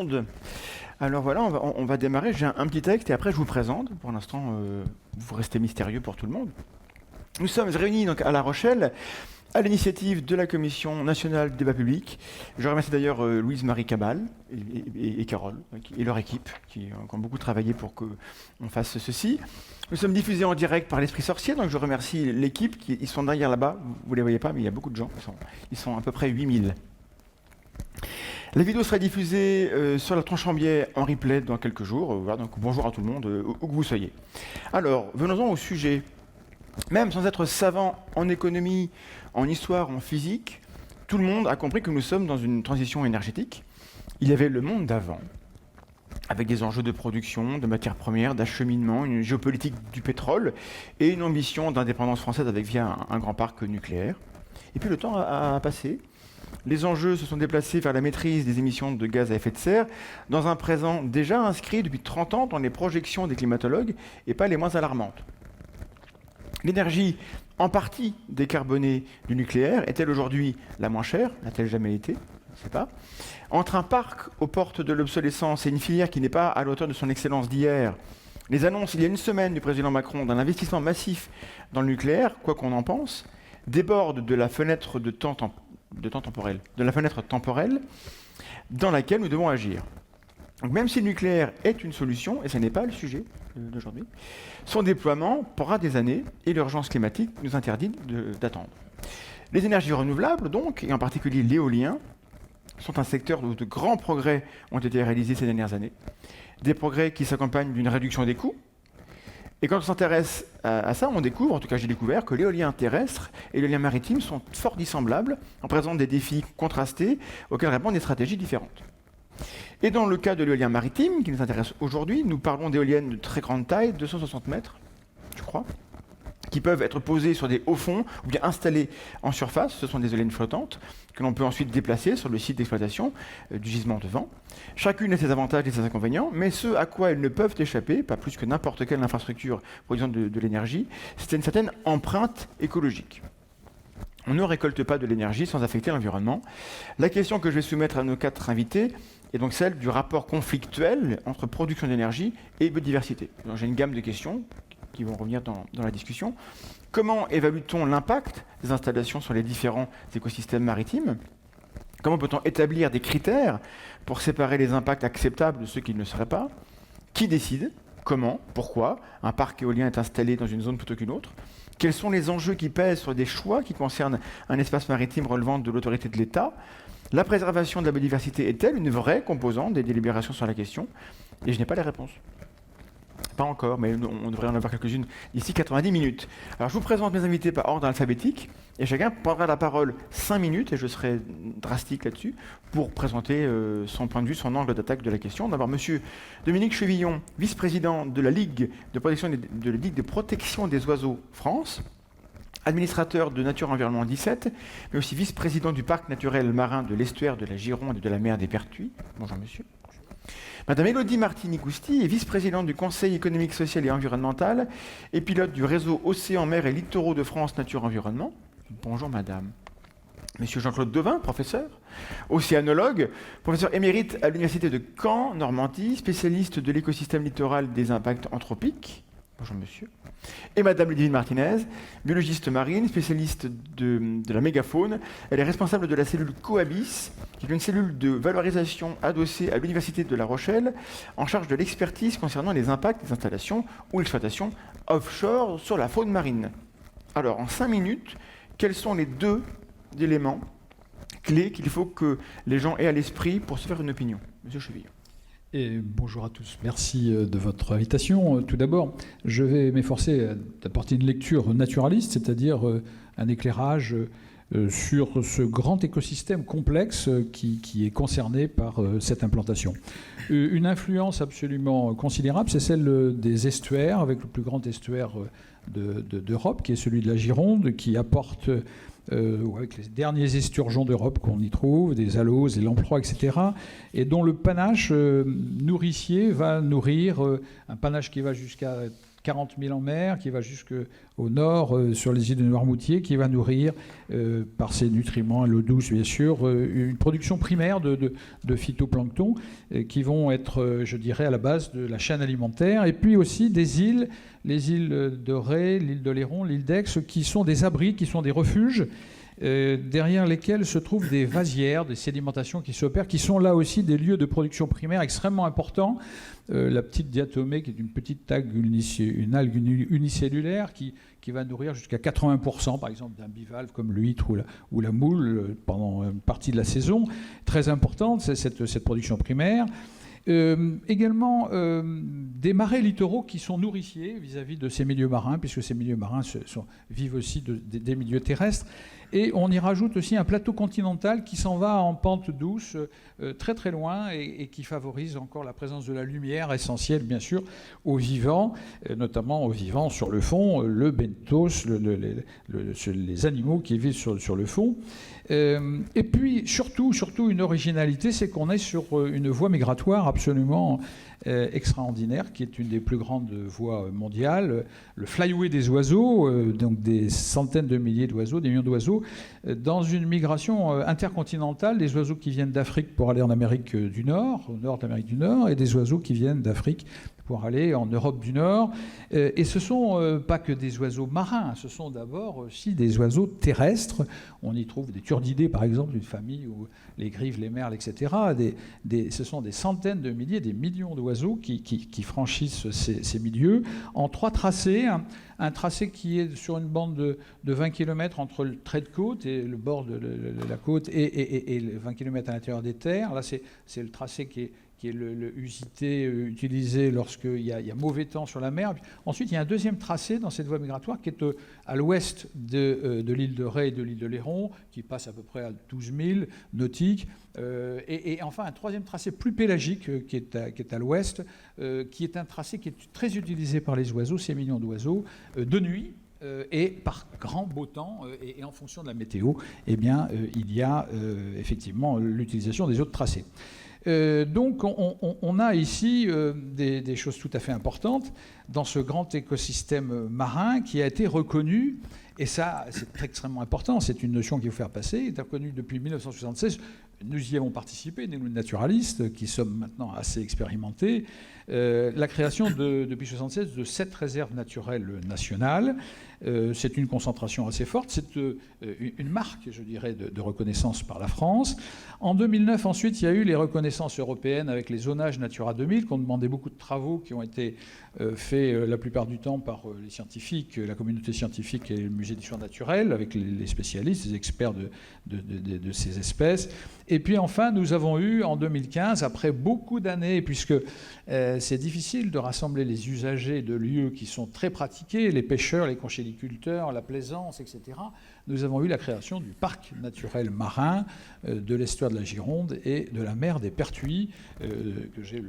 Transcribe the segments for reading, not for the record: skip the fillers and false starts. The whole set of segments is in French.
monde. Alors voilà, on va démarrer. J'ai un petit texte et après je vous présente. Pour l'instant, vous restez mystérieux pour tout le monde. Nous sommes réunis donc à La Rochelle à l'initiative de la Commission nationale du débat public. Je remercie d'ailleurs Louise-Marie Cabal et Carole et leur équipe qui ont beaucoup travaillé pour qu'on fasse ceci. Nous sommes diffusés en direct par l'Esprit Sorcier, donc je remercie l'équipe. Ils sont derrière là-bas, vous ne les voyez pas, mais il y a beaucoup de gens. Ils sont à peu près 8000. La vidéo sera diffusée sur la Tronche en biais en replay dans quelques jours. Voilà, donc bonjour à tout le monde, où que vous soyez. Alors, venons-en au sujet. Même sans être savant en économie, en histoire, en physique, tout le monde a compris que nous sommes dans une transition énergétique. Il y avait le monde d'avant, avec des enjeux de production, de matières premières, d'acheminement, une géopolitique du pétrole et une ambition d'indépendance française via un grand parc nucléaire. Et puis le temps a passé. Les enjeux se sont déplacés vers la maîtrise des émissions de gaz à effet de serre, dans un présent déjà inscrit depuis 30 ans dans les projections des climatologues et pas les moins alarmantes. L'énergie en partie décarbonée du nucléaire est-elle aujourd'hui la moins chère? N'a-t-elle jamais été? Je ne sais pas. Entre un parc aux portes de l'obsolescence et une filière qui n'est pas à l'auteur de son excellence d'hier, les annonces il y a une semaine du président Macron d'un investissement massif dans le nucléaire, quoi qu'on en pense, débordent de la fenêtre de temps temporel, de la fenêtre temporelle dans laquelle nous devons agir. Donc même si le nucléaire est une solution, et ce n'est pas le sujet d'aujourd'hui, son déploiement prendra des années et l'urgence climatique nous interdit d'attendre. Les énergies renouvelables, donc, et en particulier l'éolien, sont un secteur où de grands progrès ont été réalisés ces dernières années. Des progrès qui s'accompagnent d'une réduction des coûts. Et quand on s'intéresse à ça, on découvre, en tout cas j'ai découvert, que l'éolien terrestre et l'éolien maritime sont fort dissemblables, en présentent des défis contrastés auxquels répondent des stratégies différentes. Et dans le cas de l'éolien maritime, qui nous intéresse aujourd'hui, nous parlons d'éoliennes de très grande taille, 260 mètres, je crois, qui peuvent être posées sur des hauts fonds ou bien installées en surface. Ce sont des éoliennes flottantes que l'on peut ensuite déplacer sur le site d'exploitation du gisement de vent. Chacune a ses avantages et ses inconvénients, mais ce à quoi elles ne peuvent échapper, pas plus que n'importe quelle infrastructure produisant de l'énergie, c'est une certaine empreinte écologique. On ne récolte pas de l'énergie sans affecter l'environnement. La question que je vais soumettre à nos 4 invités est donc celle du rapport conflictuel entre production d'énergie et biodiversité. Donc, j'ai une gamme de questions qui vont revenir dans la discussion. Comment évalue-t-on l'impact des installations sur les différents écosystèmes maritimes? Comment peut-on établir des critères pour séparer les impacts acceptables de ceux qui ne le seraient pas? Qui décide? Comment? Pourquoi un parc éolien est installé dans une zone plutôt qu'une autre? Quels sont les enjeux qui pèsent sur des choix qui concernent un espace maritime relevant de l'autorité de l'État? La préservation de la biodiversité est-elle une vraie composante des délibérations sur la question? Et je n'ai pas les réponses. Pas encore, mais on devrait en avoir quelques-unes d'ici 90 minutes. Alors je vous présente mes invités par ordre alphabétique, et chacun prendra la parole 5 minutes, et je serai drastique là-dessus, pour présenter son point de vue, son angle d'attaque de la question. D'abord, monsieur Dominique Chevillon, vice-président de la Ligue de protection des oiseaux France, administrateur de Nature Environnement 17, mais aussi vice-président du parc naturel marin de l'estuaire de la Gironde et de la mer des Pertuis. Bonjour monsieur. Madame Élodie Martini-Gousti est vice-présidente du Conseil économique, social et environnemental et pilote du réseau Océan, Mer et Littoraux de France Nature Environnement. Bonjour madame. Monsieur Jean-Claude Devin, professeur, océanologue, professeur émérite à l'Université de Caen, Normandie, spécialiste de l'écosystème littoral des impacts anthropiques. Bonjour monsieur. Et madame Ludivine Martinez, biologiste marine, spécialiste de la mégafaune. Elle est responsable de la cellule Coabis, qui est une cellule de valorisation adossée à l'Université de La Rochelle, en charge de l'expertise concernant les impacts des installations ou l'exploitation offshore sur la faune marine. Alors, en 5 minutes, quels sont les 2 éléments clés qu'il faut que les gens aient à l'esprit pour se faire une opinion? Monsieur Chevillon. Et bonjour à tous, merci de votre invitation. Tout d'abord, je vais m'efforcer d'apporter une lecture naturaliste, c'est-à-dire un éclairage sur ce grand écosystème complexe qui est concerné par cette implantation. Une influence absolument considérable, c'est celle des estuaires, avec le plus grand estuaire d'Europe, qui est celui de la Gironde, qui apporte avec les derniers esturgeons d'Europe qu'on y trouve, des aloses, des lamproies, etc., et dont le panache nourricier va nourrir un panache qui va jusqu'à 40 000 en mer, qui va jusqu'au nord, sur les îles de Noirmoutier, qui va nourrir, par ses nutriments, l'eau douce bien sûr, une production primaire de phytoplancton, qui vont être, je dirais, à la base de la chaîne alimentaire. Et puis aussi des îles, les îles de Ré, l'île de Léron, l'île d'Aix, qui sont des abris, qui sont des refuges, derrière lesquels se trouvent des vasières, des sédimentations qui s'opèrent, qui sont là aussi des lieux de production primaire extrêmement importants. La petite diatomée, qui est une petite une algue unicellulaire qui va nourrir jusqu'à 80%, par exemple, d'un bivalve comme l'huître ou la moule pendant une partie de la saison. Très importante, c'est cette production primaire. Également des marais littoraux qui sont nourriciers vis-à-vis de ces milieux marins, puisque ces milieux marins vivent aussi des milieux terrestres. Et on y rajoute aussi un plateau continental qui s'en va en pente douce très très loin et qui favorise encore la présence de la lumière, essentielle bien sûr aux vivants, notamment aux vivants sur le fond, le benthos, les animaux qui vivent sur le fond. Et puis surtout une originalité, c'est qu'on est sur une voie migratoire absolument extraordinaire, qui est une des plus grandes voies mondiales, le flyway des oiseaux, donc des centaines de milliers d'oiseaux, des millions d'oiseaux, dans une migration intercontinentale, des oiseaux qui viennent d'Afrique pour aller en Amérique du Nord, au nord de l'Amérique du Nord, et des oiseaux qui viennent d'Afrique pour aller en Europe du Nord. Et ce ne sont pas que des oiseaux marins, ce sont d'abord aussi des oiseaux terrestres. On y trouve des turdidés, par exemple, une famille où les grives, les merles, etc. Ce sont des centaines de milliers, des millions d'oiseaux qui franchissent ces milieux en 3 tracés. Un tracé qui est sur une bande de 20 km entre le trait de côte et le bord de la côte et les 20 km à l'intérieur des terres. Là, c'est le tracé qui est le usité utilisé lorsqu'il y a mauvais temps sur la mer. Ensuite, il y a un deuxième tracé dans cette voie migratoire qui est à l'ouest de l'île de Ré et de l'île de Léron, qui passe à peu près à 12 000 nautiques. Et enfin, un troisième tracé plus pélagique qui est à l'ouest, qui est un tracé qui est très utilisé par les oiseaux, ces millions d'oiseaux, de nuit. Et par grand beau temps, et en fonction de la météo, eh bien, il y a effectivement l'utilisation des autres tracés. Donc on a ici des choses tout à fait importantes dans ce grand écosystème marin qui a été reconnu, et ça c'est extrêmement important, c'est une notion qu'il faut faire passer, est reconnu depuis 1976. Nous y avons participé, nous naturalistes, qui sommes maintenant assez expérimentés. La création depuis 1976 de 7 réserves naturelles nationales. C'est une concentration assez forte. C'est une marque, je dirais, de reconnaissance par la France. En 2009, ensuite, il y a eu les reconnaissances européennes avec les zonages Natura 2000, qui ont demandé beaucoup de travaux, qui ont été faits la plupart du temps par les scientifiques, la communauté scientifique et le musée d'histoire naturelle, avec les spécialistes, les experts de ces espèces. Et puis enfin, nous avons eu en 2015, après beaucoup d'années, puisque c'est difficile de rassembler les usagers de lieux qui sont très pratiqués, les pêcheurs, les conchyliculteurs, la plaisance, etc., nous avons eu la création du parc naturel marin de l'estuaire de la Gironde et de la mer des Pertuis, auquel j'ai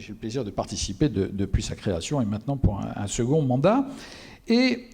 le plaisir de participer depuis sa création et maintenant pour un second mandat. Et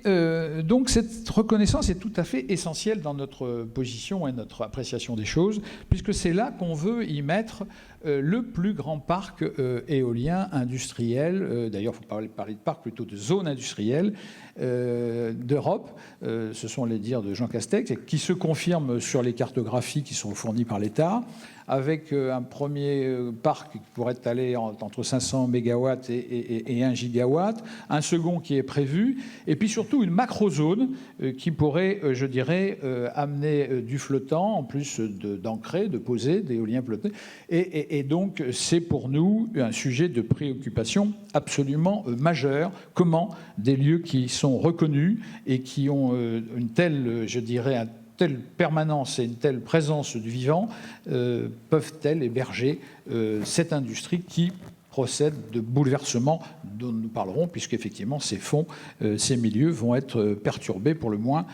donc cette reconnaissance est tout à fait essentielle dans notre position et notre appréciation des choses, puisque c'est là qu'on veut y mettre le plus grand parc éolien industriel, d'ailleurs il faut parler de parc plutôt de zone industrielle d'Europe, ce sont les dires de Jean Castex, qui se confirment sur les cartographies qui sont fournies par l'État, avec un premier parc qui pourrait aller entre 500 MW et 1 gigawatt, un second qui est prévu, et puis surtout une macrozone qui pourrait, je dirais, amener du flottant, en plus d'ancrer, de poser, d'éolien flotté. Et donc, c'est pour nous un sujet de préoccupation absolument majeur. Comment des lieux qui sont reconnus et qui ont une telle, je dirais, telle permanence et une telle présence du vivant peuvent-elles héberger cette industrie qui procède de bouleversements dont nous parlerons, puisqu'effectivement ces fonds, ces milieux vont être perturbés pour le moins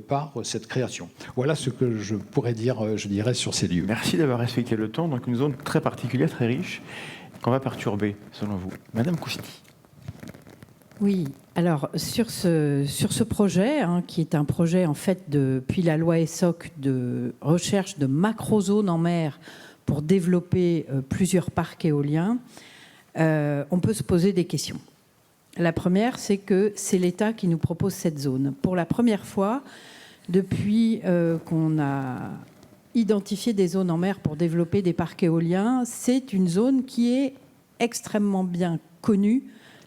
par cette création. Voilà ce que je pourrais dire, je dirais, sur ces lieux. Merci d'avoir respecté le temps. Donc une zone très particulière, très riche, qu'on va perturber, selon vous. Madame Cousty. Oui, alors sur ce projet, qui est un projet en fait depuis la loi ESSOC de recherche de macrozones en mer pour développer plusieurs parcs éoliens, on peut se poser des questions. La première, c'est que c'est l'État qui nous propose cette zone. Pour la première fois, depuis qu'on a identifié des zones en mer pour développer des parcs éoliens, c'est une zone qui est extrêmement bien connue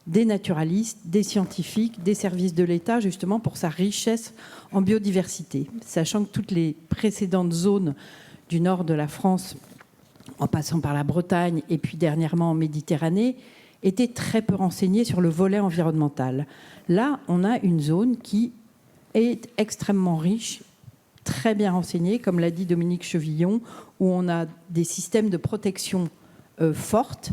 des naturalistes, des scientifiques, des services de l'État, justement pour sa richesse en biodiversité. Sachant que toutes les précédentes zones du nord de la France, en passant par la Bretagne et puis dernièrement en Méditerranée, étaient très peu renseignées sur le volet environnemental. Là, on a une zone qui est extrêmement riche, très bien renseignée, comme l'a dit Dominique Chevillon, où on a des systèmes de protection fortes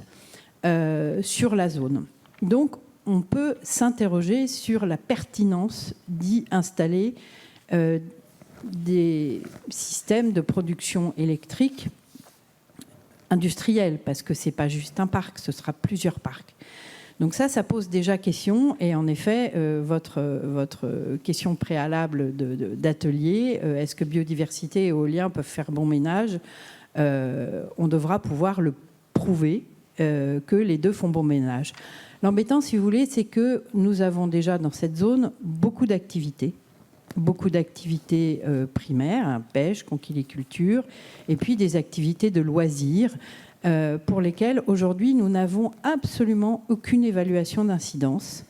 sur la zone. Donc, on peut s'interroger sur la pertinence d'y installer des systèmes de production électrique industriels, parce que ce n'est pas juste un parc, ce sera plusieurs parcs. Donc ça pose déjà question. Et en effet, votre question préalable d'atelier, est-ce que biodiversité et éolien peuvent faire bon ménage ? On devra pouvoir le prouver que les deux font bon ménage. L'embêtant, si vous voulez, c'est que nous avons déjà dans cette zone beaucoup d'activités primaires, pêche, conchiliculture, et puis des activités de loisirs pour lesquelles aujourd'hui nous n'avons absolument aucune évaluation d'incidence,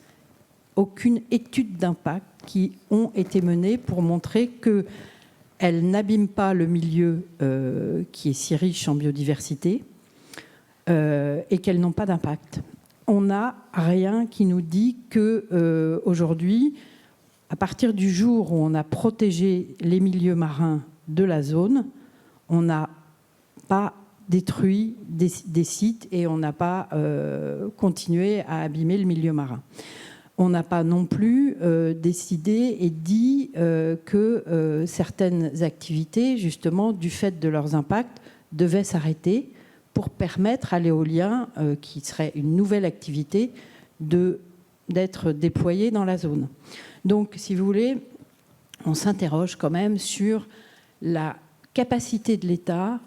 aucune étude d'impact qui ont été menées pour montrer qu'elles n'abîment pas le milieu qui est si riche en biodiversité et qu'elles n'ont pas d'impact. On n'a rien qui nous dit qu'aujourd'hui, à partir du jour où on a protégé les milieux marins de la zone, on n'a pas détruit des sites et on n'a pas continué à abîmer le milieu marin. On n'a pas non plus décidé et dit que certaines activités, justement, du fait de leurs impacts, devaient s'arrêter pour permettre à l'éolien, qui serait une nouvelle activité, d'être déployé dans la zone. Donc, si vous voulez, on s'interroge quand même sur la capacité de l'État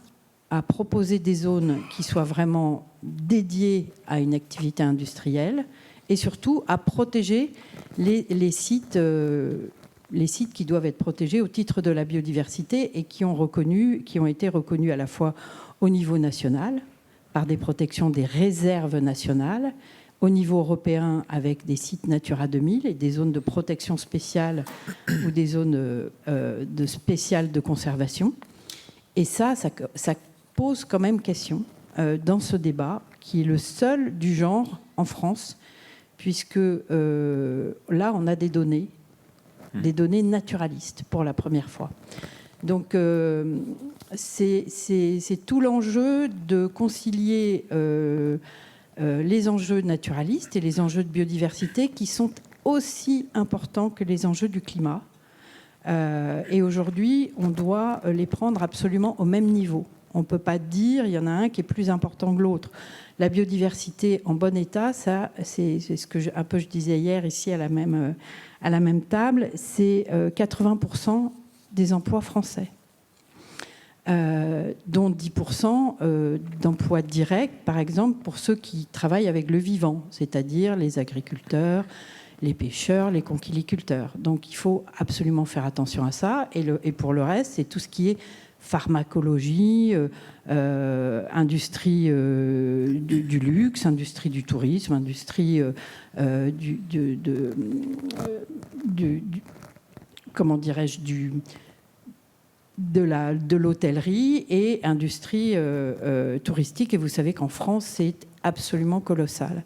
à proposer des zones qui soient vraiment dédiées à une activité industrielle et surtout à protéger les sites qui doivent être protégés au titre de la biodiversité et qui ont été reconnus à la fois au niveau national par des protections des réserves nationales, au niveau européen avec des sites Natura 2000 et des zones de protection spéciale ou des zones spéciales de conservation. Et ça pose quand même question dans ce débat, qui est le seul du genre en France, puisque là, on a des données naturalistes pour la première fois. Donc, c'est tout l'enjeu de concilier les enjeux naturalistes et les enjeux de biodiversité qui sont aussi importants que les enjeux du climat. Et aujourd'hui, on doit les prendre absolument au même niveau. On ne peut pas dire il y en a un qui est plus important que l'autre. La biodiversité en bon état, ça, c'est ce que je disais hier ici à la même table, c'est 80% des emplois français. Dont 10% d'emplois directs, par exemple, pour ceux qui travaillent avec le vivant, c'est-à-dire les agriculteurs, les pêcheurs, les conchiliculteurs. Donc il faut absolument faire attention à ça. Et pour le reste, c'est tout ce qui est pharmacologie, industrie du luxe, industrie du tourisme, industrie comment dirais-je, de l'hôtellerie et industrie touristique. Et vous savez qu'en France, c'est absolument colossal.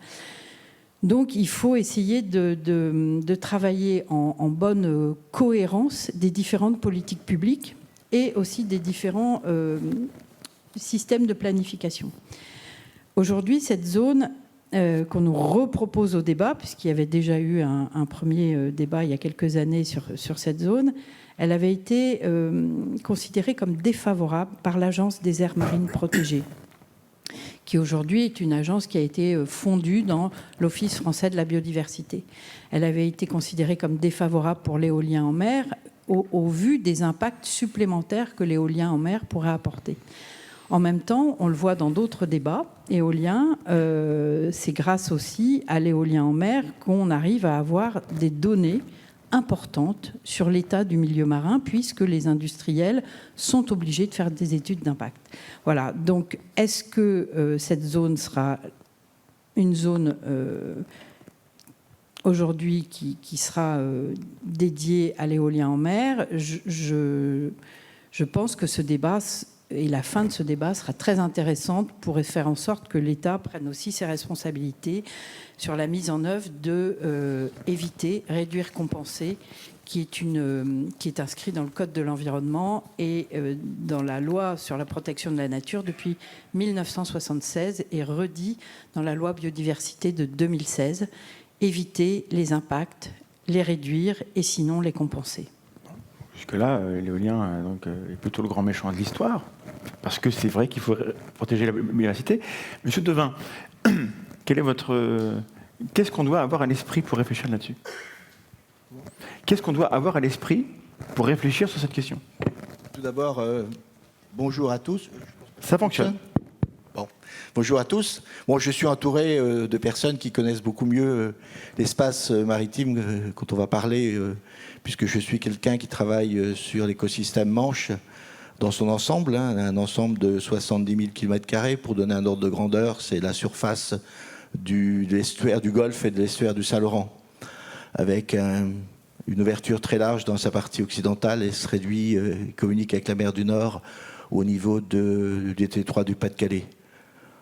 Donc, il faut essayer de travailler en bonne cohérence des différentes politiques publiques et aussi des différents systèmes de planification. Aujourd'hui, cette zone qu'on nous repropose au débat, puisqu'il y avait déjà eu un premier débat il y a quelques années sur cette zone, elle avait été considérée comme défavorable par l'Agence des aires marines protégées, qui aujourd'hui est une agence qui a été fondue dans l'Office français de la biodiversité. Elle avait été considérée comme défavorable pour l'éolien en mer au vu des impacts supplémentaires que l'éolien en mer pourrait apporter. En même temps, on le voit dans d'autres débats éoliens, c'est grâce aussi à l'éolien en mer qu'on arrive à avoir des données importantes sur l'état du milieu marin, puisque les industriels sont obligés de faire des études d'impact. Voilà, donc est-ce que cette zone sera une zone aujourd'hui qui sera dédiée à l'éolien en mer? Je pense que ce débat et la fin de ce débat sera très intéressante pour faire en sorte que l'État prenne aussi ses responsabilités sur la mise en œuvre de éviter, réduire, compenser, qui est inscrit dans le Code de l'environnement et dans la loi sur la protection de la nature depuis 1976 et redit dans la loi biodiversité de 2016. Éviter les impacts, les réduire et sinon les compenser. Jusque-là, l'éolien est plutôt le grand méchant de l'histoire, parce que c'est vrai qu'il faut protéger la biodiversité. Monsieur Devin, qu'est-ce qu'on doit avoir à l'esprit pour réfléchir là-dessus? Qu'est-ce qu'on doit avoir à l'esprit pour réfléchir sur cette question? Tout d'abord, bonjour à tous. Ça fonctionne. Bon. Bonjour à tous. Bon, je suis entouré de personnes qui connaissent beaucoup mieux l'espace maritime quand on va parler, puisque je suis quelqu'un qui travaille sur l'écosystème Manche dans son ensemble, un ensemble de 70 000 km². Pour donner un ordre de grandeur, c'est la surface de l'estuaire du Golfe et de l'estuaire du Saint-Laurent, avec une ouverture très large dans sa partie occidentale et se réduit, communique avec la mer du Nord au niveau du détroit du Pas-de-Calais.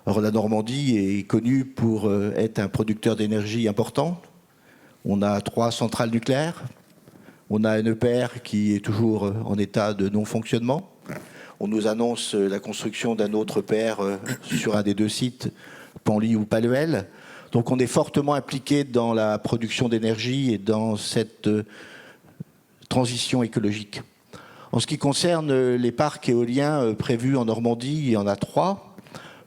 Or, la Normandie est connue pour être un producteur d'énergie important. On a 3 centrales nucléaires. On a un EPR qui est toujours en état de non-fonctionnement. On nous annonce la construction d'un autre EPR sur un des 2 sites, Penly ou Paluel. Donc on est fortement impliqué dans la production d'énergie et dans cette transition écologique. En ce qui concerne les parcs éoliens prévus en Normandie, il y en a 3.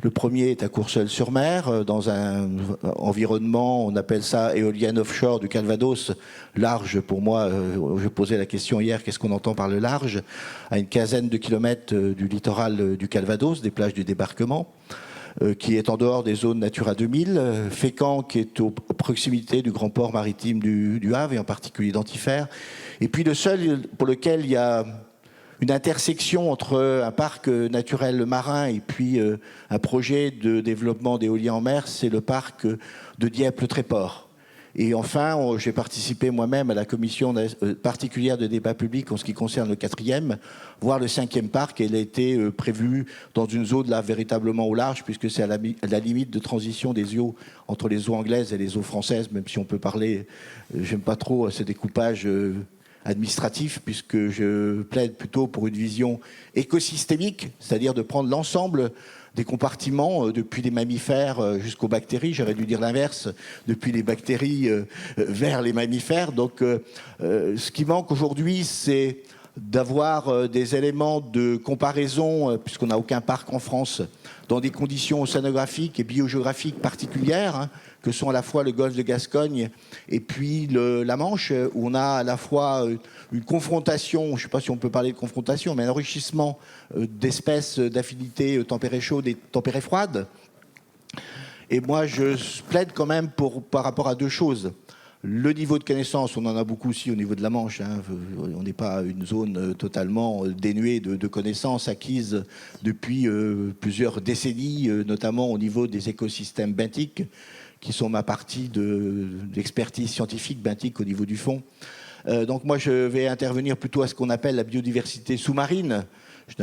Le premier est à Courseulles-sur-Mer, dans un environnement, on appelle ça éolienne offshore du Calvados, large pour moi, je posais la question hier, qu'est-ce qu'on entend par le large, à une quinzaine de kilomètres du littoral du Calvados, des plages du débarquement, qui est en dehors des zones Natura 2000, Fécamp qui est aux proximités du grand port maritime du Havre, et en particulier d'Antifer, et puis le seul pour lequel il y a une intersection entre un parc naturel marin et puis un projet de développement d'éolien en mer, c'est le parc de Dieppe-le-Tréport. Et enfin, j'ai participé moi-même à la commission particulière de débat public en ce qui concerne le 4e, voire le 5e parc. Elle a été prévue dans une zone là véritablement au large, puisque c'est à la limite de transition des eaux entre les eaux anglaises et les eaux françaises, même si on peut parler, j'aime pas trop ce découpage administratif, puisque je plaide plutôt pour une vision écosystémique, c'est-à-dire de prendre l'ensemble des compartiments, depuis les mammifères jusqu'aux bactéries, j'aurais dû dire l'inverse, depuis les bactéries vers les mammifères. Donc ce qui manque aujourd'hui, c'est d'avoir des éléments de comparaison, puisqu'on n'a aucun parc en France, dans des conditions océanographiques et biogéographiques particulières, que sont à la fois le golfe de Gascogne et puis la Manche, où on a à la fois une confrontation, je ne sais pas si on peut parler de confrontation, mais un enrichissement d'espèces d'affinités tempérées chaudes et tempérées froides. Et moi, je plaide quand même par rapport à 2 choses. Le niveau de connaissance, on en a beaucoup aussi au niveau de la Manche. On n'est pas une zone totalement dénuée de connaissances acquises depuis plusieurs décennies, notamment au niveau des écosystèmes benthiques, qui sont ma partie d'expertise scientifique benthique au niveau du fond. Donc moi, je vais intervenir plutôt à ce qu'on appelle la biodiversité sous-marine. Je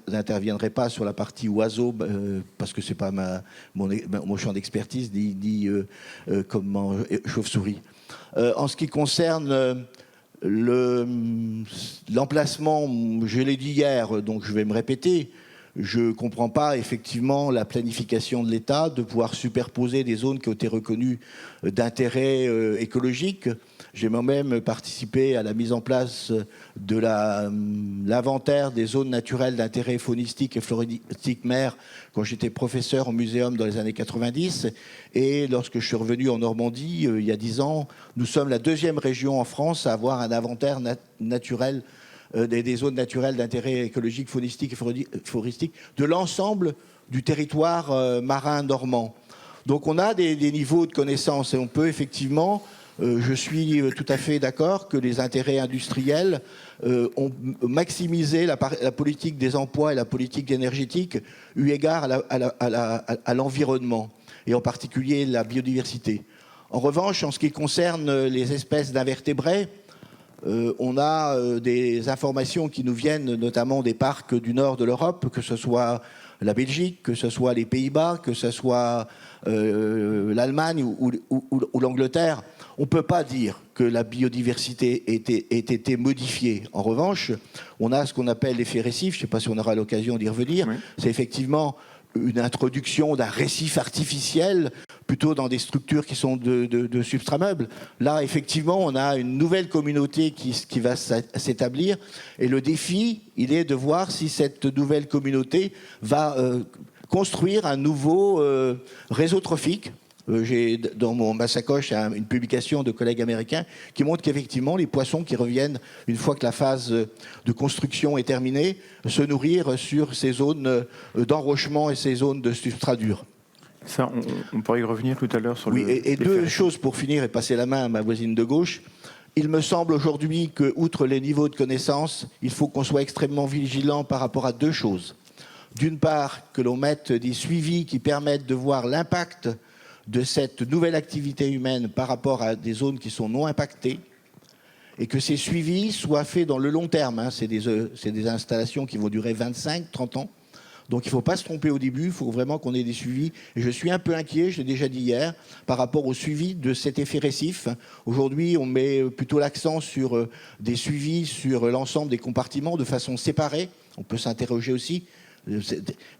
n'interviendrai pas sur la partie oiseaux, parce que ce n'est pas mon champ d'expertise, ni comme chauve-souris. En ce qui concerne l'emplacement, je l'ai dit hier, donc je vais me répéter, je ne comprends pas effectivement la planification de l'État de pouvoir superposer des zones qui ont été reconnues d'intérêt écologique. J'ai moi-même participé à la mise en place de l'inventaire des zones naturelles d'intérêt faunistique et floristique mer quand j'étais professeur au muséum dans les années 90. Et lorsque je suis revenu en Normandie, il y a 10 ans, nous sommes la 2e région en France à avoir un inventaire naturel des zones naturelles d'intérêt écologique, faunistique et floristique de l'ensemble du territoire marin normand. Donc on a des niveaux de connaissances et on peut effectivement, je suis tout à fait d'accord que les intérêts industriels ont maximisé la politique des emplois et la politique énergétique eu égard à l'environnement et en particulier la biodiversité. En revanche, en ce qui concerne les espèces d'invertébrés, on a des informations qui nous viennent notamment des parcs du nord de l'Europe, que ce soit la Belgique, que ce soit les Pays-Bas, que ce soit l'Allemagne ou l'Angleterre. On ne peut pas dire que la biodiversité ait été modifiée. En revanche, on a ce qu'on appelle l'effet récif, je ne sais pas si on aura l'occasion d'y revenir, oui. C'est effectivement une introduction d'un récif artificiel plutôt dans des structures qui sont de substrat meuble. Là, effectivement, on a une nouvelle communauté qui va s'établir et le défi, il est de voir si cette nouvelle communauté va construire un nouveau réseau trophique. J'ai dans ma sacoche une publication de collègues américains qui montre qu'effectivement les poissons qui reviennent une fois que la phase de construction est terminée se nourrir sur ces zones d'enrochement et ces zones de substrat dur. Ça, on pourrait y revenir tout à l'heure sur oui, et deux choses pour finir et passer la main à ma voisine de gauche. Il me semble aujourd'hui que, outre les niveaux de connaissances, il faut qu'on soit extrêmement vigilant par rapport à deux choses. D'une part, que l'on mette des suivis qui permettent de voir l'impact de cette nouvelle activité humaine par rapport à des zones qui sont non impactées et que ces suivis soient faits dans le long terme. Hein. C'est des installations qui vont durer 25, 30 ans. Donc il ne faut pas se tromper au début, il faut vraiment qu'on ait des suivis. Et je suis un peu inquiet, je l'ai déjà dit hier, par rapport au suivi de cet effet récif. Aujourd'hui, on met plutôt l'accent sur des suivis sur l'ensemble des compartiments de façon séparée. On peut s'interroger aussi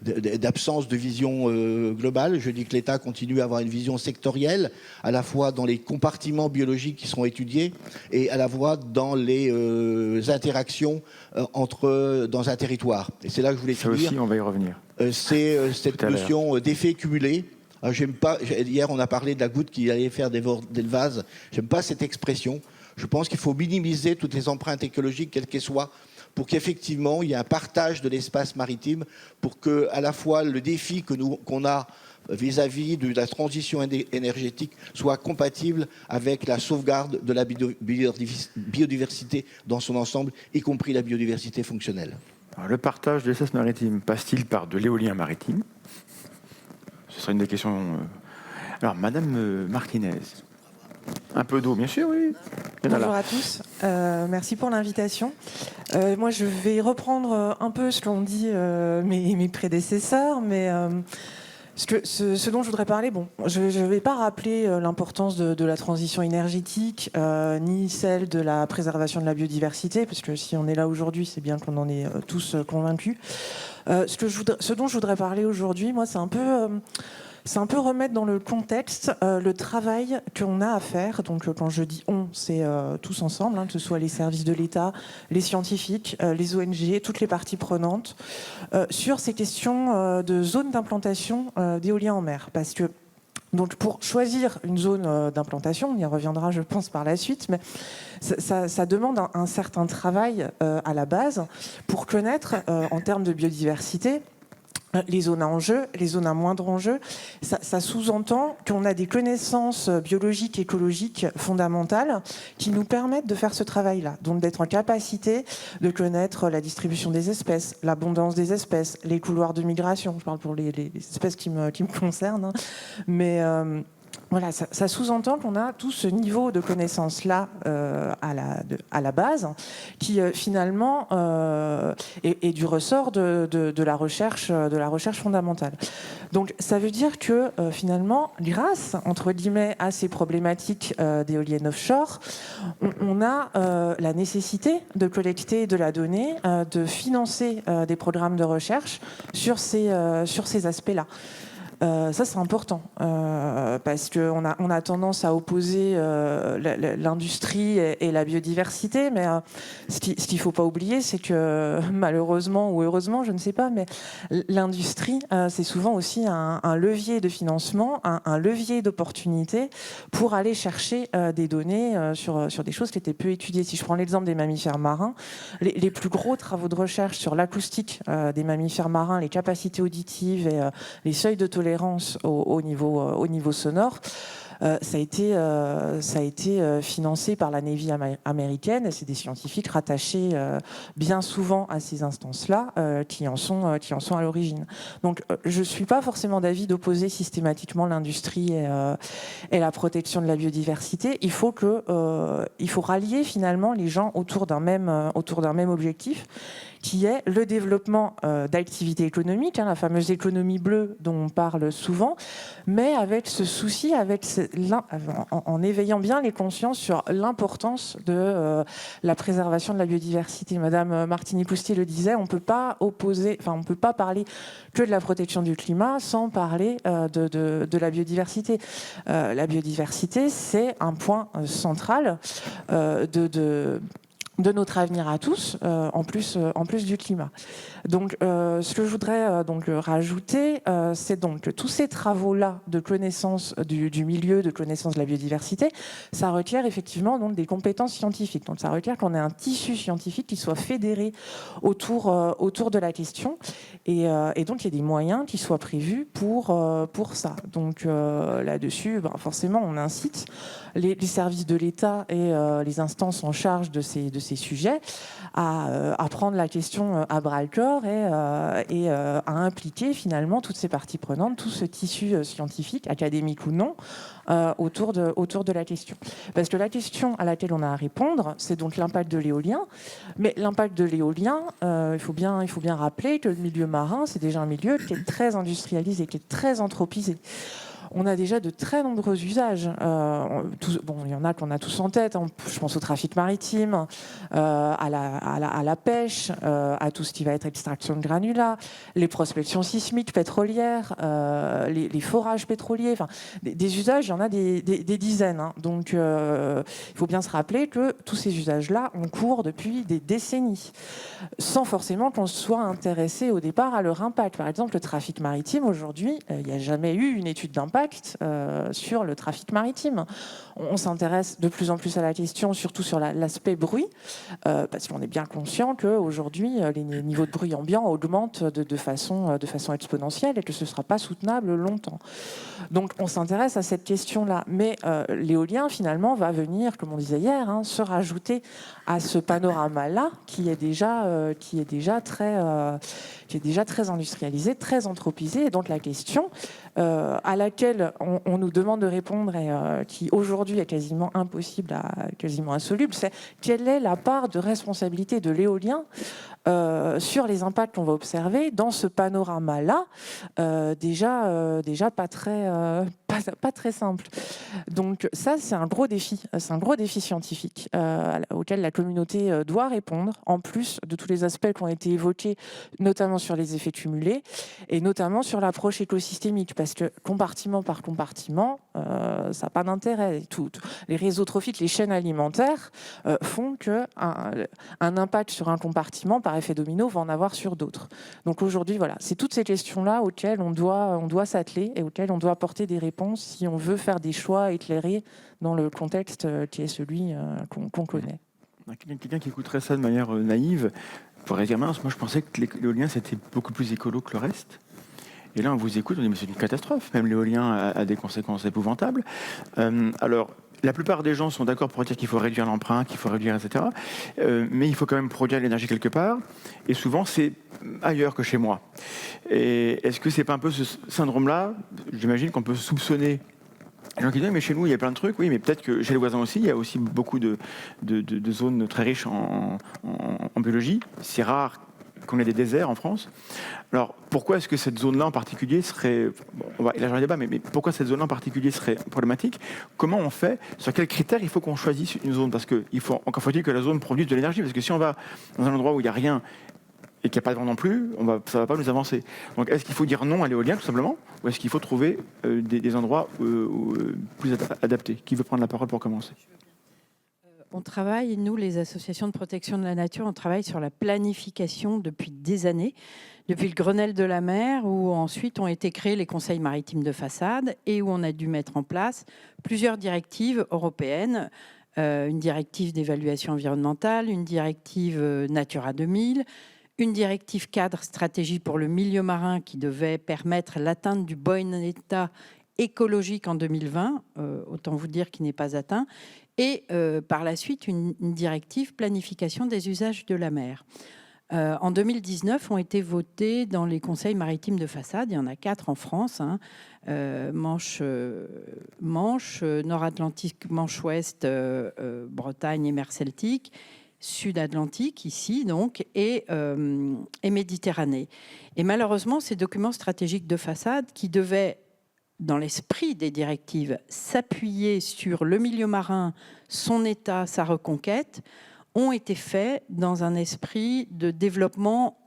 d'absence de vision globale. Je dis que l'État continue à avoir une vision sectorielle, à la fois dans les compartiments biologiques qui seront étudiés et à la fois dans les interactions dans un territoire. Et c'est là que je voulais finir. Ça aussi, on va y revenir. C'est cette notion d'effet cumulé. J'aime pas, hier, on a parlé de la goutte qui allait faire déborder le vase. J'aime pas cette expression. Je pense qu'il faut minimiser toutes les empreintes écologiques, quelles qu'elles soient, pour qu'effectivement il y ait un partage de l'espace maritime, pour que à la fois le défi qu'on a vis-à-vis de la transition énergétique soit compatible avec la sauvegarde de la biodiversité dans son ensemble, y compris la biodiversité fonctionnelle. Alors, le partage de l'espace maritime passe-t-il par de l'éolien maritime? Ce serait une des questions. Alors, Madame Martinez. Un peu d'eau, bien sûr, oui. Bonjour à tous. Merci pour l'invitation. Moi, je vais reprendre un peu ce qu'ont dit mes prédécesseurs, mais ce dont je voudrais parler, bon, je ne vais pas rappeler l'importance de la transition énergétique, ni celle de la préservation de la biodiversité, parce que si on est là aujourd'hui, c'est bien qu'on en est tous convaincus. Ce dont je voudrais parler aujourd'hui, moi, c'est un peu remettre dans le contexte le travail qu'on a à faire. Donc quand je dis on, c'est tous ensemble, hein, que ce soit les services de l'État, les scientifiques, les ONG, toutes les parties prenantes, sur ces questions de zones d'implantation d'éolien en mer. Parce que donc pour choisir une zone d'implantation, on y reviendra je pense par la suite, mais ça demande un certain travail à la base pour connaître en termes de biodiversité les zones à enjeu, les zones à moindre enjeu. Ça sous-entend qu'on a des connaissances biologiques, écologiques fondamentales qui nous permettent de faire ce travail-là. Donc d'être en capacité de connaître la distribution des espèces, l'abondance des espèces, les couloirs de migration. Je parle pour les espèces qui me concernent. Hein. Mais voilà, ça sous-entend qu'on a tout ce niveau de connaissance-là à la base, qui finalement est du ressort de la recherche fondamentale. Donc ça veut dire que finalement, grâce, entre guillemets, à ces problématiques d'éoliennes offshore, on a la nécessité de collecter de la donnée, de financer des programmes de recherche sur ces aspects-là. Ça, c'est important parce qu'on a tendance à opposer l'industrie et la biodiversité, mais ce qu'il ne faut pas oublier, c'est que malheureusement ou heureusement, je ne sais pas, mais l'industrie, c'est souvent aussi un levier de financement, un levier d'opportunité pour aller chercher des données sur des choses qui étaient peu étudiées. Si je prends l'exemple des mammifères marins, les plus gros travaux de recherche sur l'acoustique des mammifères marins, les capacités auditives et les seuils de tolérance au niveau sonore, ça a été financé par la Navy américaine. C'est des scientifiques rattachés bien souvent à ces instances-là qui en sont à l'origine. Donc je ne suis pas forcément d'avis d'opposer systématiquement l'industrie et la protection de la biodiversité. Il faut rallier finalement les gens autour d'un même objectif, qui est le développement d'activités économiques, la fameuse économie bleue dont on parle souvent, mais avec ce souci, en éveillant bien les consciences sur l'importance de la préservation de la biodiversité. Madame Martini-Poustier le disait, on ne peut pas parler que de la protection du climat sans parler de la biodiversité. La biodiversité, c'est un point central de notre avenir à tous, en plus du climat. Donc, ce que je voudrais rajouter, c'est donc que tous ces travaux-là de connaissance du milieu, de connaissance de la biodiversité, ça requiert effectivement donc des compétences scientifiques. Donc, ça requiert qu'on ait un tissu scientifique qui soit fédéré autour de la question, et donc il y a des moyens qui soient prévus pour ça. Donc là-dessus, forcément, on incite les services de l'État et les instances en charge de ces sujets à prendre la question à bras-le-corps et à impliquer finalement toutes ces parties prenantes, tout ce tissu scientifique, académique ou non, autour de la question. Parce que la question à laquelle on a à répondre, c'est donc l'impact de l'éolien. Mais l'impact de l'éolien, il faut bien rappeler que le milieu marin, c'est déjà un milieu qui est très industrialisé, qui est très anthropisé. On a déjà de très nombreux usages. Il y en a qu'on a tous en tête. Je pense au trafic maritime, à la pêche, à tout ce qui va être extraction de granulats, les prospections sismiques pétrolières, les forages pétroliers. Enfin, des usages, il y en a des dizaines. Donc, il faut bien se rappeler que tous ces usages-là ont cours depuis des décennies, sans forcément qu'on soit intéressé au départ à leur impact. Par exemple, le trafic maritime, aujourd'hui, il n'y a jamais eu une étude d'impact sur le trafic maritime. On s'intéresse de plus en plus à la question, surtout sur l'aspect bruit, parce qu'on est bien conscient qu'aujourd'hui, les niveaux de bruit ambiant augmentent de façon exponentielle et que ce ne sera pas soutenable longtemps. Donc on s'intéresse à cette question-là. Mais l'éolien, finalement, va venir, comme on disait hier, se rajouter à ce panorama-là qui est déjà très industrialisé, très anthropisé. Et donc la question à laquelle on nous demande de répondre et qui aujourd'hui est quasiment impossible, quasiment insoluble, c'est quelle est la part de responsabilité de l'éolien sur les impacts qu'on va observer dans ce panorama-là, déjà pas très simple. Donc ça, c'est un gros défi scientifique auquel la communauté doit répondre, en plus de tous les aspects qui ont été évoqués, notamment sur les effets cumulés et notamment sur l'approche écosystémique, parce que compartiment par compartiment, ça n'a pas d'intérêt. Les réseaux trophiques, les chaînes alimentaires font qu'un impact sur un compartiment par effet domino va en avoir sur d'autres. Donc aujourd'hui, voilà, c'est toutes ces questions-là auxquelles on doit s'atteler et auxquelles on doit apporter des réponses si on veut faire des choix éclairés dans le contexte qui est celui qu'on connaît. Quelqu'un qui écouterait ça de manière naïve pourrait dire, mince, moi je pensais que l'éolien c'était beaucoup plus écolo que le reste. Et là on vous écoute, on dit mais c'est une catastrophe, même l'éolien a des conséquences épouvantables. Alors la plupart des gens sont d'accord pour dire qu'il faut réduire l'empreinte, qu'il faut réduire, etc. Mais il faut quand même produire l'énergie quelque part. Et souvent, c'est ailleurs que chez moi. Et est-ce que c'est pas un peu ce syndrome-là? J'imagine qu'on peut soupçonner les gens qui disent mais chez nous, il y a plein de trucs. Oui, mais peut-être que chez les voisins aussi, il y a aussi beaucoup de zones très riches en biologie. C'est rare qu'on ait des déserts en France. Alors, pourquoi est-ce que cette zone-là en particulier serait... on va élargir le débat, mais pourquoi cette zone-là en particulier serait problématique? Comment on fait? Sur quels critères il faut qu'on choisisse une zone? Parce qu'il faut, encore faut-il que la zone produise de l'énergie. Parce que si on va dans un endroit où il n'y a rien et qu'il n'y a pas de vent non plus, ça ne va pas nous avancer. Donc est-ce qu'il faut dire non à l'éolien tout simplement, ou est-ce qu'il faut trouver des endroits plus adaptés? Qui veut prendre la parole pour commencer? On travaille, nous, les associations de protection de la nature, on travaille sur la planification depuis des années, depuis le Grenelle de la mer, où ensuite ont été créés les conseils maritimes de façade et où on a dû mettre en place plusieurs directives européennes, une directive d'évaluation environnementale, une directive Natura 2000, une directive cadre stratégie pour le milieu marin qui devait permettre l'atteinte du bon état écologique en 2020, autant vous dire qu'il n'est pas atteint, et par la suite une directive planification des usages de la mer. En 2019, ont été votés dans les conseils maritimes de façade, il y en a 4 en France, Manche, Nord-Atlantique, Manche-Ouest, Bretagne et mer Celtique, Sud-Atlantique ici donc, et Méditerranée. Et malheureusement, ces documents stratégiques de façade qui devaient, dans l'esprit des directives, s'appuyer sur le milieu marin, son état, sa reconquête, ont été faits dans un esprit de développement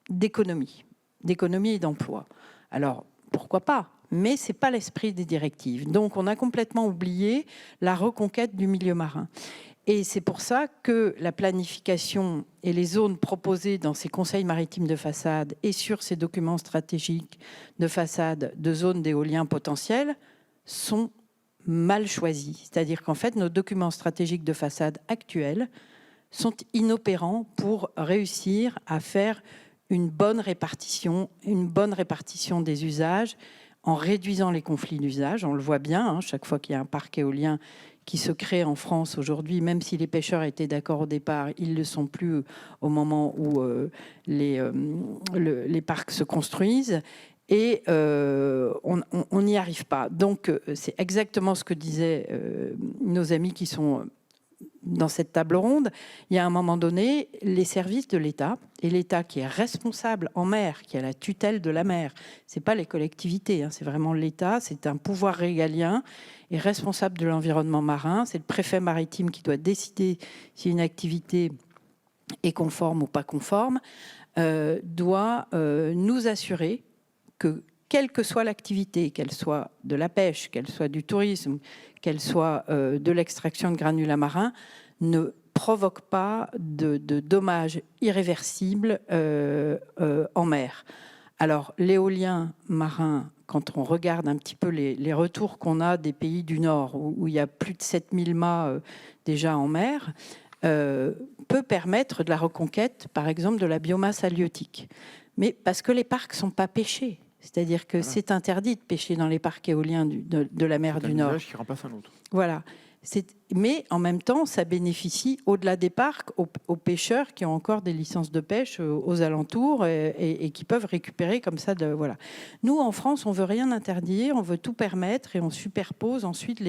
d'économie et d'emploi. Alors, pourquoi pas? Mais ce n'est pas l'esprit des directives. Donc, on a complètement oublié la reconquête du milieu marin. Et c'est pour ça que la planification et les zones proposées dans ces conseils maritimes de façade et sur ces documents stratégiques de façade de zones d'éolien potentiels sont mal choisis. C'est-à-dire qu'en fait, nos documents stratégiques de façade actuels sont inopérants pour réussir à faire une bonne répartition des usages en réduisant les conflits d'usage. On le voit bien, chaque fois qu'il y a un parc éolien qui se crée en France aujourd'hui, même si les pêcheurs étaient d'accord au départ, ils ne le sont plus au moment où les parcs se construisent. Et on n'y arrive pas. Donc, c'est exactement ce que disaient nos amis qui sont dans cette table ronde. Il y a un moment donné, les services de l'État, et l'État qui est responsable en mer, qui a la tutelle de la mer, ce n'est pas les collectivités, c'est vraiment l'État, c'est un pouvoir régalien, et responsable de l'environnement marin, c'est le préfet maritime qui doit décider si une activité est conforme ou pas conforme, doit nous assurer que, quelle que soit l'activité, qu'elle soit de la pêche, qu'elle soit du tourisme, qu'elle soit de l'extraction de granulats marins, ne provoque pas de dommages irréversibles en mer. Alors, l'éolien marin, quand on regarde un petit peu les retours qu'on a des pays du Nord, où il y a plus de 7000 mâts déjà en mer, peut permettre de la reconquête, par exemple, de la biomasse halieutique. Mais parce que les parcs ne sont pas pêchés. C'est-à-dire que c'est interdit de pêcher dans les parcs éoliens de la mer du Nord. C'est un usage qui remplace un autre. Voilà. Mais en même temps, ça bénéficie, au-delà des parcs, aux pêcheurs qui ont encore des licences de pêche aux alentours et qui peuvent récupérer comme ça. Voilà. Nous, en France, on ne veut rien interdire, on veut tout permettre et on superpose ensuite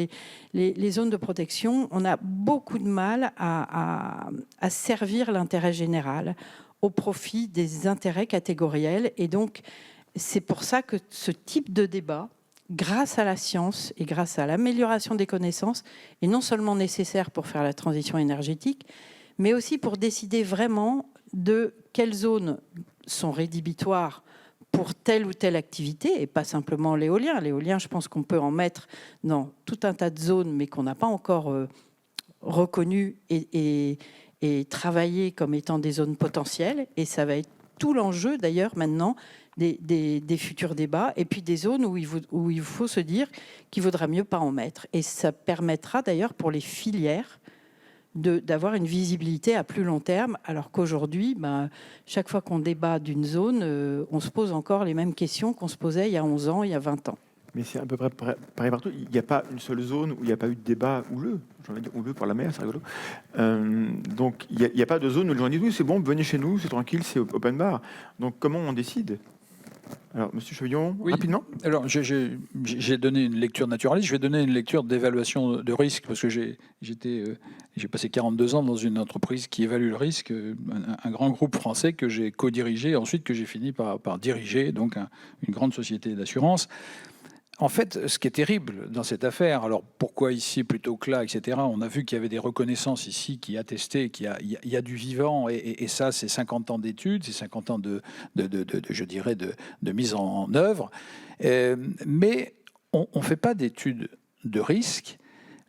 les zones de protection. On a beaucoup de mal à servir l'intérêt général au profit des intérêts catégoriels. Et donc, c'est pour ça que ce type de débat, grâce à la science et grâce à l'amélioration des connaissances, est non seulement nécessaire pour faire la transition énergétique, mais aussi pour décider vraiment de quelles zones sont rédhibitoires pour telle ou telle activité, et pas simplement l'éolien. L'éolien, je pense qu'on peut en mettre dans tout un tas de zones, mais qu'on n'a pas encore reconnues et travaillées comme étant des zones potentielles. Et ça va être tout l'enjeu, d'ailleurs, maintenant, des futurs débats, et puis des zones où il faut se dire qu'il vaudra mieux pas en mettre. Et ça permettra d'ailleurs pour les filières d'avoir une visibilité à plus long terme, alors qu'aujourd'hui, chaque fois qu'on débat d'une zone, on se pose encore les mêmes questions qu'on se posait il y a 11 ans, il y a 20 ans. Mais c'est à peu près pareil partout. Il n'y a pas une seule zone où il n'y a pas eu de débat houleux. J'ai envie de dire houleux pour la mer, c'est rigolo. Donc il n'y a pas de zone où les gens disent oui, c'est bon, venez chez nous, c'est tranquille, c'est open bar. Donc comment on décide ? Alors, Monsieur Chevillon, oui. Rapidement. Alors, j'ai donné une lecture naturaliste, je vais donner une lecture d'évaluation de risque, parce que j'ai passé 42 ans dans une entreprise qui évalue le risque, un grand groupe français que j'ai co-dirigé, ensuite que j'ai fini par diriger, donc une grande société d'assurance. En fait, ce qui est terrible dans cette affaire, alors pourquoi ici plutôt que là, etc., on a vu qu'il y avait des reconnaissances ici qui attestaient qu'il y a du vivant, et ça, c'est 50 ans d'études, c'est 50 ans de mise en œuvre. Mais on ne fait pas d'études de risque.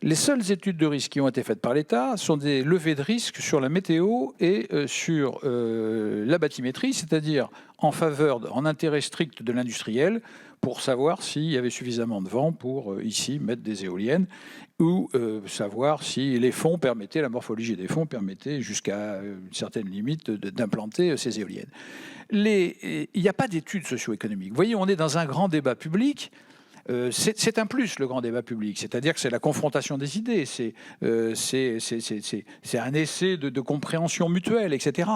Les seules études de risque qui ont été faites par l'État sont des levées de risque sur la météo et sur la bathymétrie, c'est-à-dire en intérêt strict de l'industriel, pour savoir s'il y avait suffisamment de vent pour, ici, mettre des éoliennes, ou savoir si les fonds permettaient, la morphologie des fonds permettait, jusqu'à une certaine limite, d'implanter ces éoliennes. Il n'y a pas d'études socio-économiques. Vous voyez, on est dans un grand débat public. C'est un plus, le grand débat public, c'est-à-dire que c'est la confrontation des idées, c'est un essai de compréhension mutuelle, etc.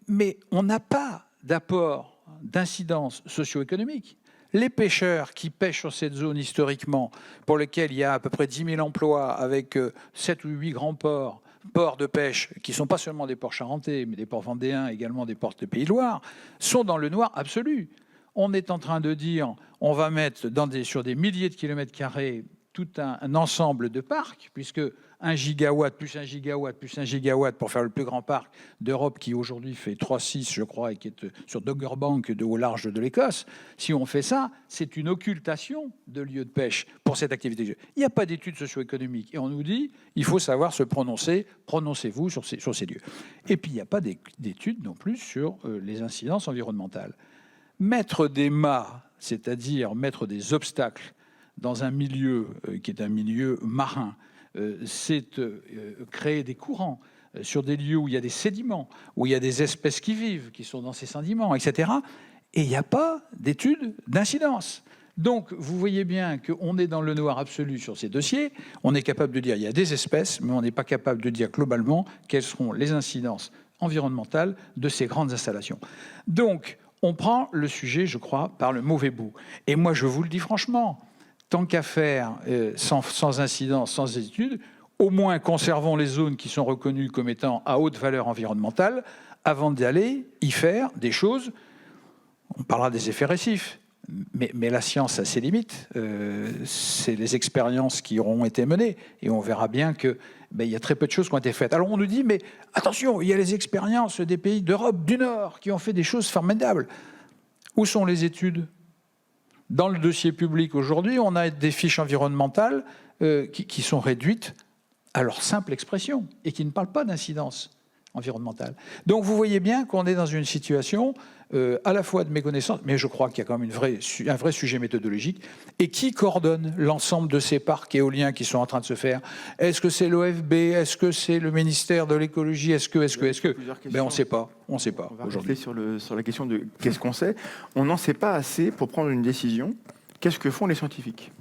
Mais on n'a pas d'apport d'incidence socio-économique. Les pêcheurs qui pêchent sur cette zone historiquement, pour lesquels il y a à peu près 10 000 emplois, avec 7 ou 8 grands ports de pêche, qui ne sont pas seulement des ports charentais, mais des ports vendéens, également des ports de Pays de Loire, sont dans le noir absolu. On est en train de dire, on va mettre sur des milliers de kilomètres carrés tout un ensemble de parcs, puisque 1 gigawatt plus 1 gigawatt plus 1 gigawatt pour faire le plus grand parc d'Europe, qui aujourd'hui fait 3,6 je crois, et qui est sur Dogger Bank au large de l'Écosse. Si on fait ça, c'est une occultation de lieux de pêche pour cette activité. Il n'y a pas d'études socio-économiques. Et on nous dit, il faut savoir se prononcer, prononcez-vous sur ces lieux. Et puis il n'y a pas d'études non plus sur les incidences environnementales. Mettre des mâts, c'est-à-dire mettre des obstacles dans un milieu qui est un milieu marin, c'est créer des courants sur des lieux où il y a des sédiments, où il y a des espèces qui vivent, qui sont dans ces sédiments, etc. Et il n'y a pas d'études d'incidence. Donc, vous voyez bien qu'on est dans le noir absolu sur ces dossiers. On est capable de dire qu'il y a des espèces, mais on n'est pas capable de dire globalement quelles seront les incidences environnementales de ces grandes installations. Donc, on prend le sujet, je crois, par le mauvais bout. Et moi, je vous le dis franchement, tant qu'à faire sans incidence, sans études, au moins conservons les zones qui sont reconnues comme étant à haute valeur environnementale avant d'aller y faire des choses. On parlera des effets récifs, mais la science a ses limites. C'est les expériences qui auront été menées et on verra bien que il y a très peu de choses qui ont été faites. Alors on nous dit, mais attention, il y a les expériences des pays d'Europe du Nord qui ont fait des choses formidables. Où sont les études ? Dans le dossier public aujourd'hui, on a des fiches environnementales qui sont réduites à leur simple expression et qui ne parlent pas d'incidence environnementale. Donc vous voyez bien qu'on est dans une situation à la fois de méconnaissance, mais je crois qu'il y a quand même un vrai sujet méthodologique. Et qui coordonne l'ensemble de ces parcs éoliens qui sont en train de se faire ? Est-ce que c'est l'OFB ? Est-ce que c'est le ministère de l'écologie ? Est-ce que on ne sait pas. On ne sait pas. On va rester sur la question de qu'est-ce qu'on sait. On n'en sait pas assez pour prendre une décision. Qu'est-ce que font les scientifiques ?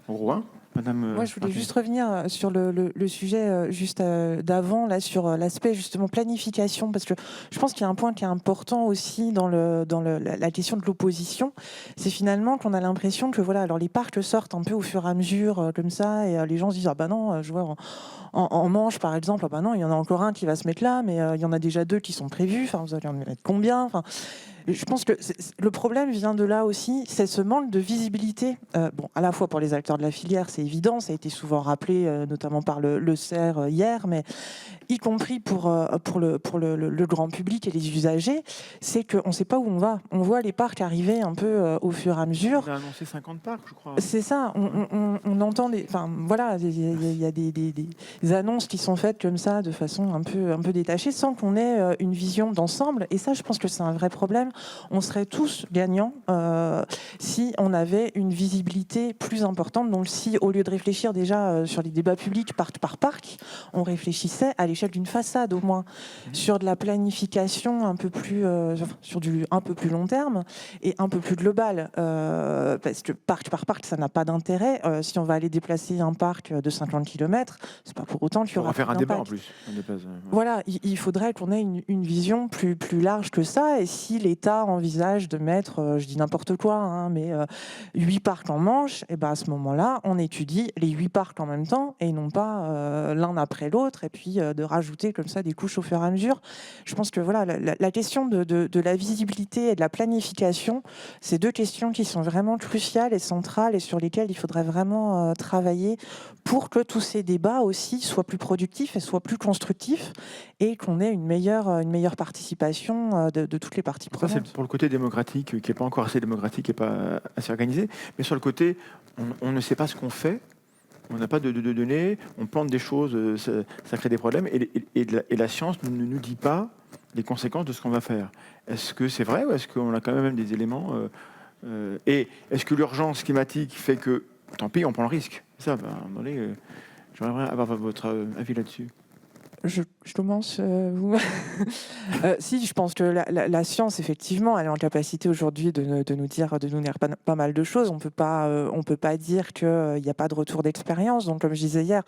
Rouen ? Madame, moi, je voulais juste revenir sur le sujet juste d'avant, là, sur l'aspect justement planification, parce que je pense qu'il y a un point qui est important aussi dans la question de l'opposition, c'est finalement qu'on a l'impression que voilà, alors les parcs sortent un peu au fur et à mesure comme ça, et les gens se disent ah bah non, je vois en Manche par exemple, ah bah non, il y en a encore un qui va se mettre là, mais il y en a déjà 2 qui sont prévus. Enfin, vous allez en mettre combien ? Enfin, je pense que le problème vient de là aussi, c'est ce manque de visibilité. Bon, à la fois pour les acteurs de la filière, c'est évident, ça a été souvent rappelé, notamment par le CER hier, mais y compris pour le grand public et les usagers, c'est qu'on ne sait pas où on va. On voit les parcs arriver un peu au fur et à mesure. On a annoncé 50 parcs, je crois. C'est ça, on entend enfin voilà, il y a des annonces qui sont faites comme ça, de façon un peu détachée, sans qu'on ait une vision d'ensemble. Et ça, je pense que c'est un vrai problème. On serait tous gagnants si on avait une visibilité plus importante. Donc si, au lieu de réfléchir déjà sur les débats publics parc par parc, on réfléchissait à l'échelle d'une façade au moins, sur de la planification un peu plus, sur du un peu plus long terme et un peu plus global. Parce que parc par parc, ça n'a pas d'intérêt. Si on va aller déplacer un parc de 50 km, c'est pas pour autant qu'il y aura... On va faire un débat en plus. Voilà, il faudrait qu'on ait une vision plus large que ça. Et si l'État envisage de mettre, je dis n'importe quoi, hein, mais 8 parcs en Manche, et ben à ce moment-là, on étudie les 8 parcs en même temps et non pas l'un après l'autre, et puis de rajouter comme ça des couches au fur et à mesure. Je pense que voilà, la question de la visibilité et de la planification, c'est deux questions qui sont vraiment cruciales et centrales et sur lesquelles il faudrait vraiment travailler pour que tous ces débats aussi soient plus productifs et soient plus constructifs et qu'on ait une meilleure participation de toutes les parties Ça, prenantes. c'est pour le côté démocratique, qui n'est pas encore assez démocratique et pas assez organisé. Mais sur le côté, on ne sait pas ce qu'on fait, on n'a pas de données, on plante des choses, ça crée des problèmes, et la science ne nous dit pas les conséquences de ce qu'on va faire. Est-ce que c'est vrai ou est-ce qu'on a quand même des éléments et est-ce que l'urgence climatique fait que, tant pis, on prend le risque? Ça, à un moment donné, j'aimerais avoir votre avis là-dessus. Je commence, vous. Si, je pense que la science, effectivement, elle est en capacité aujourd'hui de nous dire pas mal de choses. On peut pas dire qu'il n'y a pas de retour d'expérience. Donc, comme je disais hier,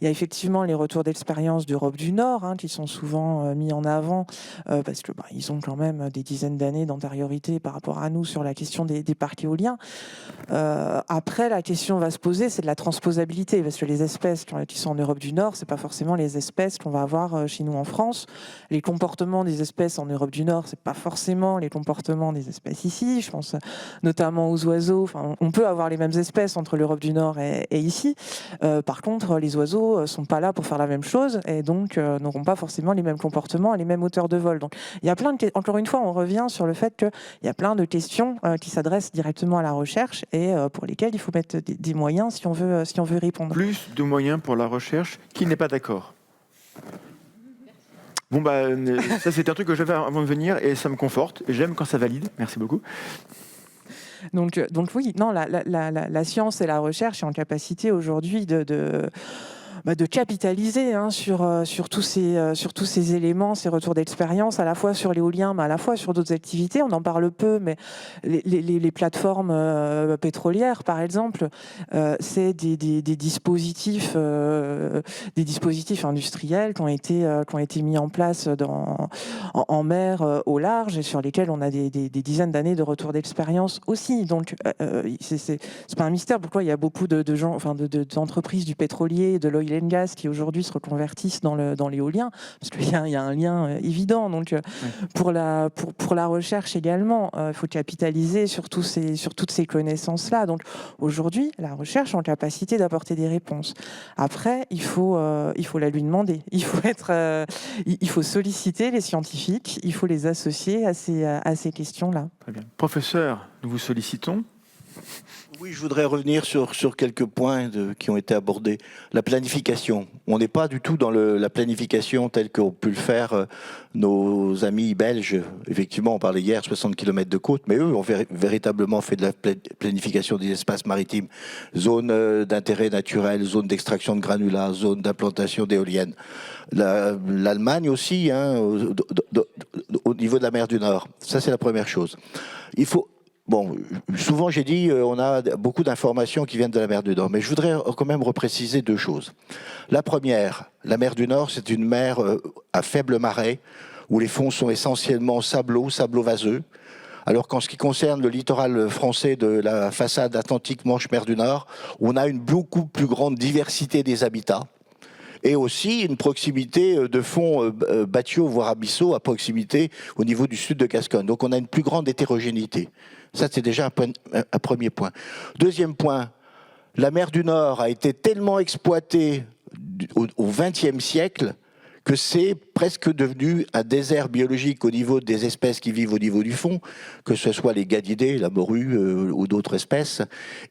il y a effectivement les retours d'expérience d'Europe du Nord qui sont souvent mis en avant parce que ils ont quand même des dizaines d'années d'antériorité par rapport à nous sur la question des parcs éoliens. Après, la question va se poser, c'est de la transposabilité, parce que les espèces qui sont en Europe du Nord, c'est pas forcément les espèces qu'on va avoir chez nous en France. Les comportements des espèces en Europe du Nord, c'est pas forcément les comportements des espèces ici. Je pense notamment aux oiseaux. Enfin, on peut avoir les mêmes espèces entre l'Europe du Nord et ici. Par contre, les oiseaux sont pas là pour faire la même chose et donc n'auront pas forcément les mêmes comportements et les mêmes hauteurs de vol. Donc, il y a encore une fois, on revient sur le fait qu'il y a plein de questions qui s'adressent directement à la recherche et pour lesquelles il faut mettre des moyens si on veut répondre. Plus de moyens pour la recherche, qui n'est pas d'accord? Bon, ça c'est un truc que j'avais avant de venir et ça me conforte. Et j'aime quand ça valide. Merci beaucoup. Donc oui, non, la science et la recherche sont en capacité aujourd'hui de capitaliser sur tous ces éléments, ces retours d'expérience, à la fois sur l'éolien, mais à la fois sur d'autres activités. On en parle peu, mais les plateformes pétrolières, par exemple, c'est des dispositifs industriels qui ont été mis en place en mer au large et sur lesquels on a des dizaines d'années de retours d'expérience aussi. Donc, c'est pas un mystère pourquoi il y a beaucoup de gens, d'entreprises du pétrolier, de l'oil and gas qui aujourd'hui se reconvertissent dans l'éolien, parce qu'il y a un lien évident. Donc, pour la recherche également, il faut capitaliser sur toutes ces connaissances-là. Donc, aujourd'hui, la recherche est en capacité d'apporter des réponses. Après, il faut la lui demander. Il faut solliciter les scientifiques, il faut les associer à ces questions-là. Très bien. Professeur, nous vous sollicitons. Oui, je voudrais revenir sur quelques points qui ont été abordés. La planification. On n'est pas du tout dans la planification telle qu'ont pu le faire nos amis belges. Effectivement, on parlait hier 60 km de côte, mais eux ont véritablement fait de la planification des espaces maritimes. Zone d'intérêt naturel, zone d'extraction de granulats, zone d'implantation d'éoliennes. L'Allemagne aussi, au niveau de la mer du Nord. Ça, c'est la première chose. Bon, souvent j'ai dit on a beaucoup d'informations qui viennent de la mer du Nord, mais je voudrais quand même repréciser deux choses. La première, la mer du Nord, c'est une mer à faible marée, où les fonds sont essentiellement sablo-vaseux, alors qu'en ce qui concerne le littoral français de la façade Atlantique Manche-Mer du Nord, on a une beaucoup plus grande diversité des habitats, et aussi une proximité de fonds battiaux, voire abyssaux, à proximité au niveau du sud de Gascogne. Donc on a une plus grande hétérogénéité. Ça, c'est déjà un premier point. Deuxième point, la mer du Nord a été tellement exploitée au XXe siècle que c'est presque devenu un désert biologique au niveau des espèces qui vivent au niveau du fond, que ce soit les gadidés, la morue ou d'autres espèces.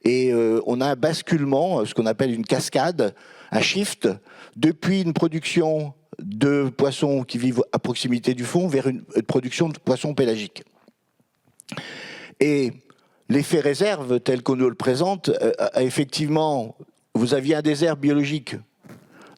Et on a un basculement, ce qu'on appelle une cascade, un shift, depuis une production de poissons qui vivent à proximité du fond vers une production de poissons pélagiques. Et l'effet réserve, tel qu'on nous le présente, effectivement, vous aviez un désert biologique.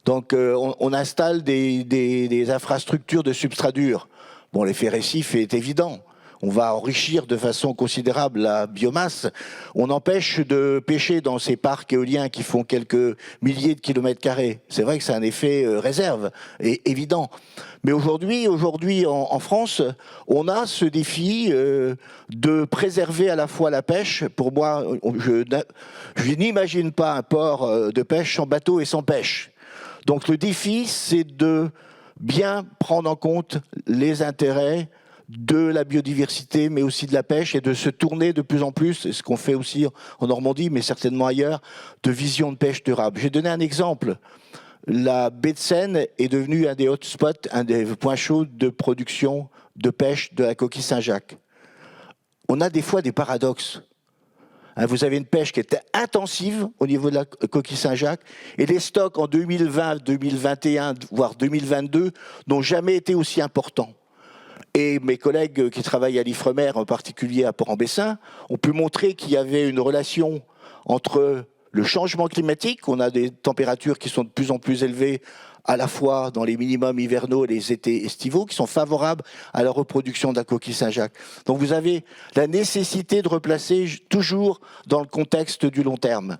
Donc on installe des infrastructures de substrat dur. Bon, l'effet récif est évident. On va enrichir de façon considérable la biomasse. On empêche de pêcher dans ces parcs éoliens qui font quelques milliers de kilomètres carrés. C'est vrai que c'est un effet réserve, et évident. Mais aujourd'hui, en France, on a ce défi de préserver à la fois la pêche. Pour moi, je n'imagine pas un port de pêche sans bateau et sans pêche. Donc le défi, c'est de bien prendre en compte les intérêts de la biodiversité, mais aussi de la pêche, et de se tourner de plus en plus, et ce qu'on fait aussi en Normandie, mais certainement ailleurs, de vision de pêche durable. J'ai donné un exemple. La baie de Seine est devenue un des hotspots, un des points chauds de production de pêche de la coquille Saint-Jacques. On a des fois des paradoxes. Vous avez une pêche qui était intensive au niveau de la coquille Saint-Jacques, et les stocks en 2020, 2021, voire 2022 n'ont jamais été aussi importants. Et mes collègues qui travaillent à l'Ifremer, en particulier à Port-en-Bessin, ont pu montrer qu'il y avait une relation entre le changement climatique, on a des températures qui sont de plus en plus élevées, à la fois dans les minimums hivernaux et les étés estivaux, qui sont favorables à la reproduction de la coquille Saint-Jacques. Donc vous avez la nécessité de replacer toujours dans le contexte du long terme.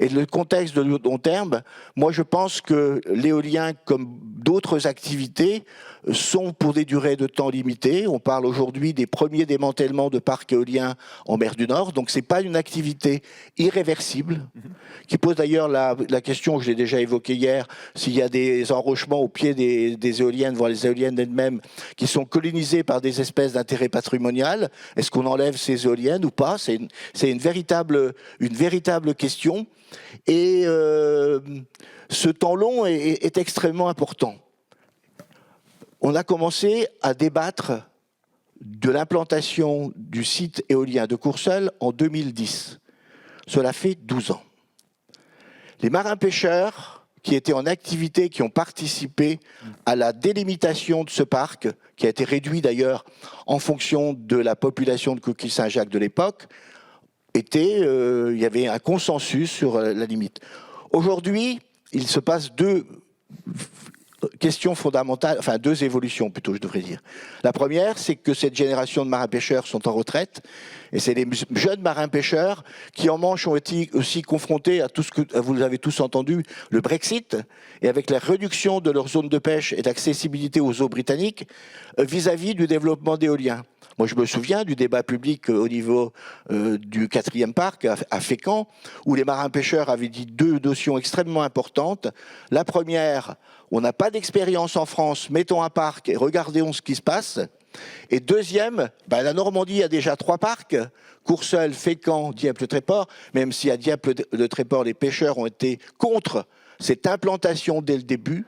Et le contexte de long terme, moi je pense que l'éolien, comme d'autres activités, sont pour des durées de temps limitées. On parle aujourd'hui des premiers démantèlements de parcs éoliens en mer du Nord, donc ce n'est pas une activité irréversible, qui pose d'ailleurs la question, je l'ai déjà évoquée hier, s'il y a des enrochements au pied des éoliennes, voire les éoliennes elles-mêmes, qui sont colonisées par des espèces d'intérêt patrimonial, est-ce qu'on enlève ces éoliennes ou pas? C'est une véritable question. Et ce temps long est extrêmement important. On a commencé à débattre de l'implantation du site éolien de Courseulles en 2010. Cela fait 12 ans. Les marins-pêcheurs qui étaient en activité, qui ont participé à la délimitation de ce parc, qui a été réduit d'ailleurs en fonction de la population de coquille Saint-Jacques de l'époque, il y avait un consensus sur la limite. Aujourd'hui, il se passe deux questions fondamentales, enfin deux évolutions plutôt, je devrais dire. La première, c'est que cette génération de marins-pêcheurs sont en retraite, et c'est les jeunes marins-pêcheurs qui en Manche ont été aussi confrontés à tout ce que vous avez tous entendu, le Brexit, et avec la réduction de leur zone de pêche et d'accessibilité aux eaux britanniques vis-à-vis du développement d'éolien. Moi, je me souviens du débat public au niveau du 4e parc à Fécamp, où les marins-pêcheurs avaient dit deux notions extrêmement importantes. La première, on n'a pas d'expérience en France, mettons un parc et regardons ce qui se passe. Et deuxième, la Normandie a déjà 3 parcs, Courseulles, Fécamp, Dieppe-le-Tréport, même si à Dieppe-le-Tréport, les pêcheurs ont été contre cette implantation dès le début.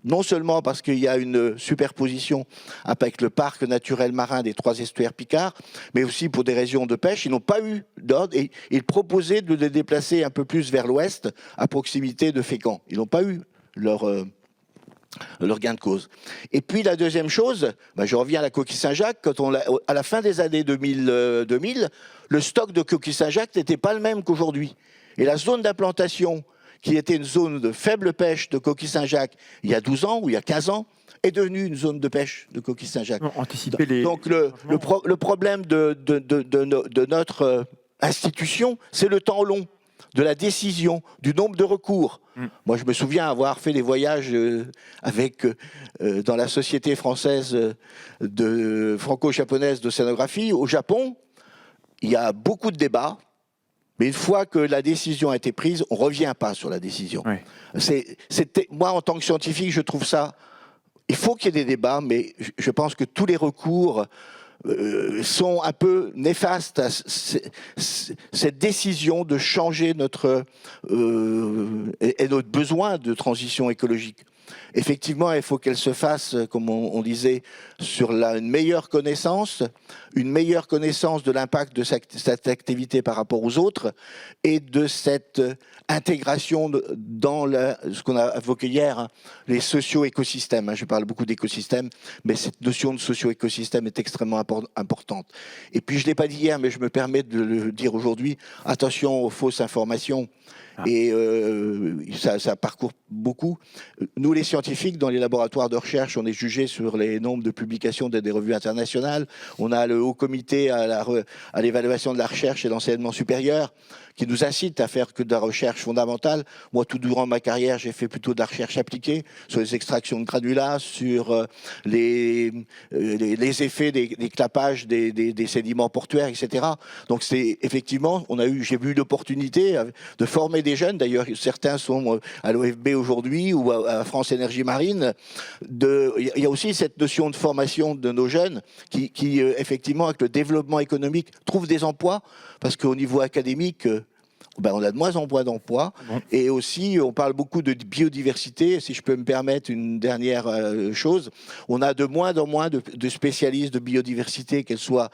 Non seulement parce qu'il y a une superposition avec le parc naturel marin des 3 estuaires Picard, mais aussi pour des raisons de pêche. Ils n'ont pas eu d'ordre et ils proposaient de les déplacer un peu plus vers l'ouest, à proximité de Fécamp. Ils n'ont pas eu leur gain de cause. Et puis la deuxième chose, je reviens à la coquille Saint-Jacques, à la fin des années 2000, le stock de coquille Saint-Jacques n'était pas le même qu'aujourd'hui. Et la zone d'implantation, qui était une zone de faible pêche de coquille Saint-Jacques il y a 12 ans ou il y a 15 ans, est devenue une zone de pêche de coquille Saint-Jacques. Donc le problème de notre institution, c'est le temps long de la décision, du nombre de recours. Moi, je me souviens avoir fait des voyages dans la Société française franco-japonaise d'océanographie au Japon. Il y a beaucoup de débats. Mais une fois que la décision a été prise, on ne revient pas sur la décision. Oui. Moi, en tant que scientifique, je trouve ça... Il faut qu'il y ait des débats, mais je pense que tous les recours sont un peu néfastes à cette décision de changer notre besoin de transition écologique. Effectivement, il faut qu'elle se fasse, comme on disait, sur une meilleure connaissance de l'impact de cette activité par rapport aux autres et de cette intégration dans ce qu'on a évoqué hier, les socio-écosystèmes. Je parle beaucoup d'écosystèmes, mais cette notion de socio-écosystème est extrêmement importante. Et puis, je ne l'ai pas dit hier, mais je me permets de le dire aujourd'hui, attention aux fausses informations. Et ça parcourt beaucoup. Nous, les scientifiques, dans les laboratoires de recherche, on est jugés sur les nombres de publications des revues internationales. On a le haut comité à l'évaluation de la recherche et l'enseignement supérieur qui nous incite à faire que de la recherche fondamentale. Moi, tout durant ma carrière, j'ai fait plutôt de la recherche appliquée sur les extractions de granulats, sur les effets des clapages des sédiments portuaires, etc. Donc c'est effectivement, j'ai eu l'opportunité de former des jeunes, d'ailleurs certains sont à l'OFB aujourd'hui ou à France Énergie Marine. Il y a aussi cette notion de formation de nos jeunes qui effectivement, avec le développement économique, trouvent des emplois, parce qu'au niveau académique, on a de moins en moins d'emplois. Bon. Et aussi, on parle beaucoup de biodiversité. Si je peux me permettre une dernière chose, on a de moins en moins de spécialistes de biodiversité, qu'elles soient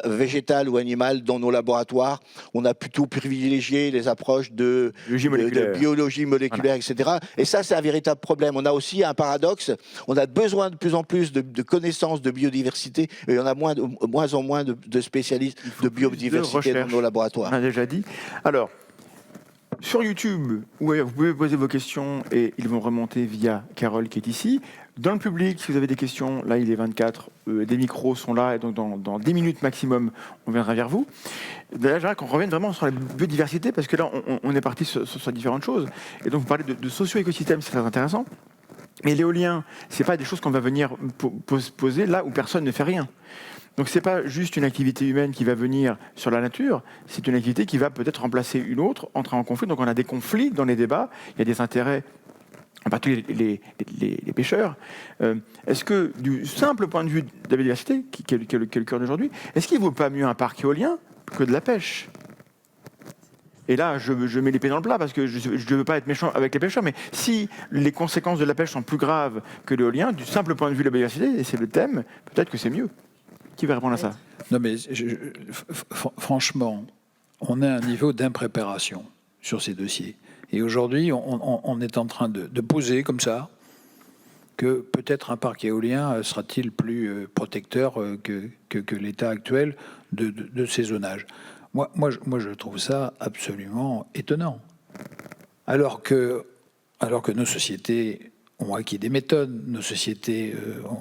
végétales ou animales, dans nos laboratoires. On a plutôt privilégié les approches de biologie moléculaire, voilà. Etc. Et ça, c'est un véritable problème. On a aussi un paradoxe. On a besoin de plus en plus de connaissances de biodiversité, et il y en a moins en moins de spécialistes de biodiversité dans nos laboratoires. On a déjà dit. Alors, sur YouTube, vous pouvez poser vos questions et ils vont remonter via Carole qui est ici. Dans le public, si vous avez des questions, là il est 24, des micros sont là et donc dans 10 minutes maximum, on viendra vers vous. D'ailleurs, j'aimerais qu'on revienne vraiment sur la biodiversité parce que là on est parti sur différentes choses. Et donc vous parlez de socio-écosystème, c'est très intéressant. Mais l'éolien, c'est pas des choses qu'on va venir poser là où personne ne fait rien. Donc c'est pas juste une activité humaine qui va venir sur la nature, c'est une activité qui va peut-être remplacer une autre, entrer en conflit. Donc on a des conflits dans les débats, il y a des intérêts, en particulier les pêcheurs. Est-ce que du simple point de vue de la biodiversité, qui est le cœur d'aujourd'hui, est-ce qu'il ne vaut pas mieux un parc éolien que de la pêche ? Et là, je mets les pieds dans le plat parce que je ne veux pas être méchant avec les pêcheurs, mais si les conséquences de la pêche sont plus graves que l'éolien, du simple point de vue de la biodiversité, et c'est le thème, peut-être que c'est mieux. Qui va répondre à ça ? Non, mais franchement, on a un niveau d'impréparation sur ces dossiers. Et aujourd'hui, on est en train de poser comme ça que peut-être un parc éolien sera-t-il plus protecteur que l'état actuel de ces zonages. Moi, je trouve ça absolument étonnant. Alors que nos sociétés ont acquis des méthodes, nos sociétés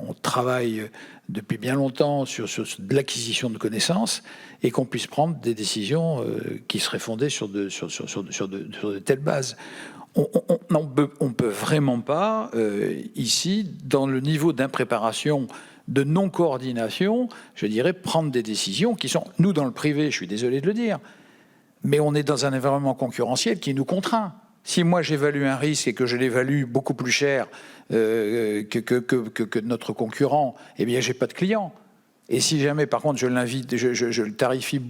on travaille depuis bien longtemps sur de l'acquisition de connaissances et qu'on puisse prendre des décisions qui seraient fondées sur de telles bases. On peut vraiment pas, ici, dans le niveau d'impréparation, de non-coordination, je dirais, prendre des décisions qui sont, nous, dans le privé, je suis désolé de le dire, mais on est dans un environnement concurrentiel qui nous contraint. Si moi j'évalue un risque et que je l'évalue beaucoup plus cher que notre concurrent, eh bien j'ai pas de client. Et si jamais par contre je l'invite, je le tarifie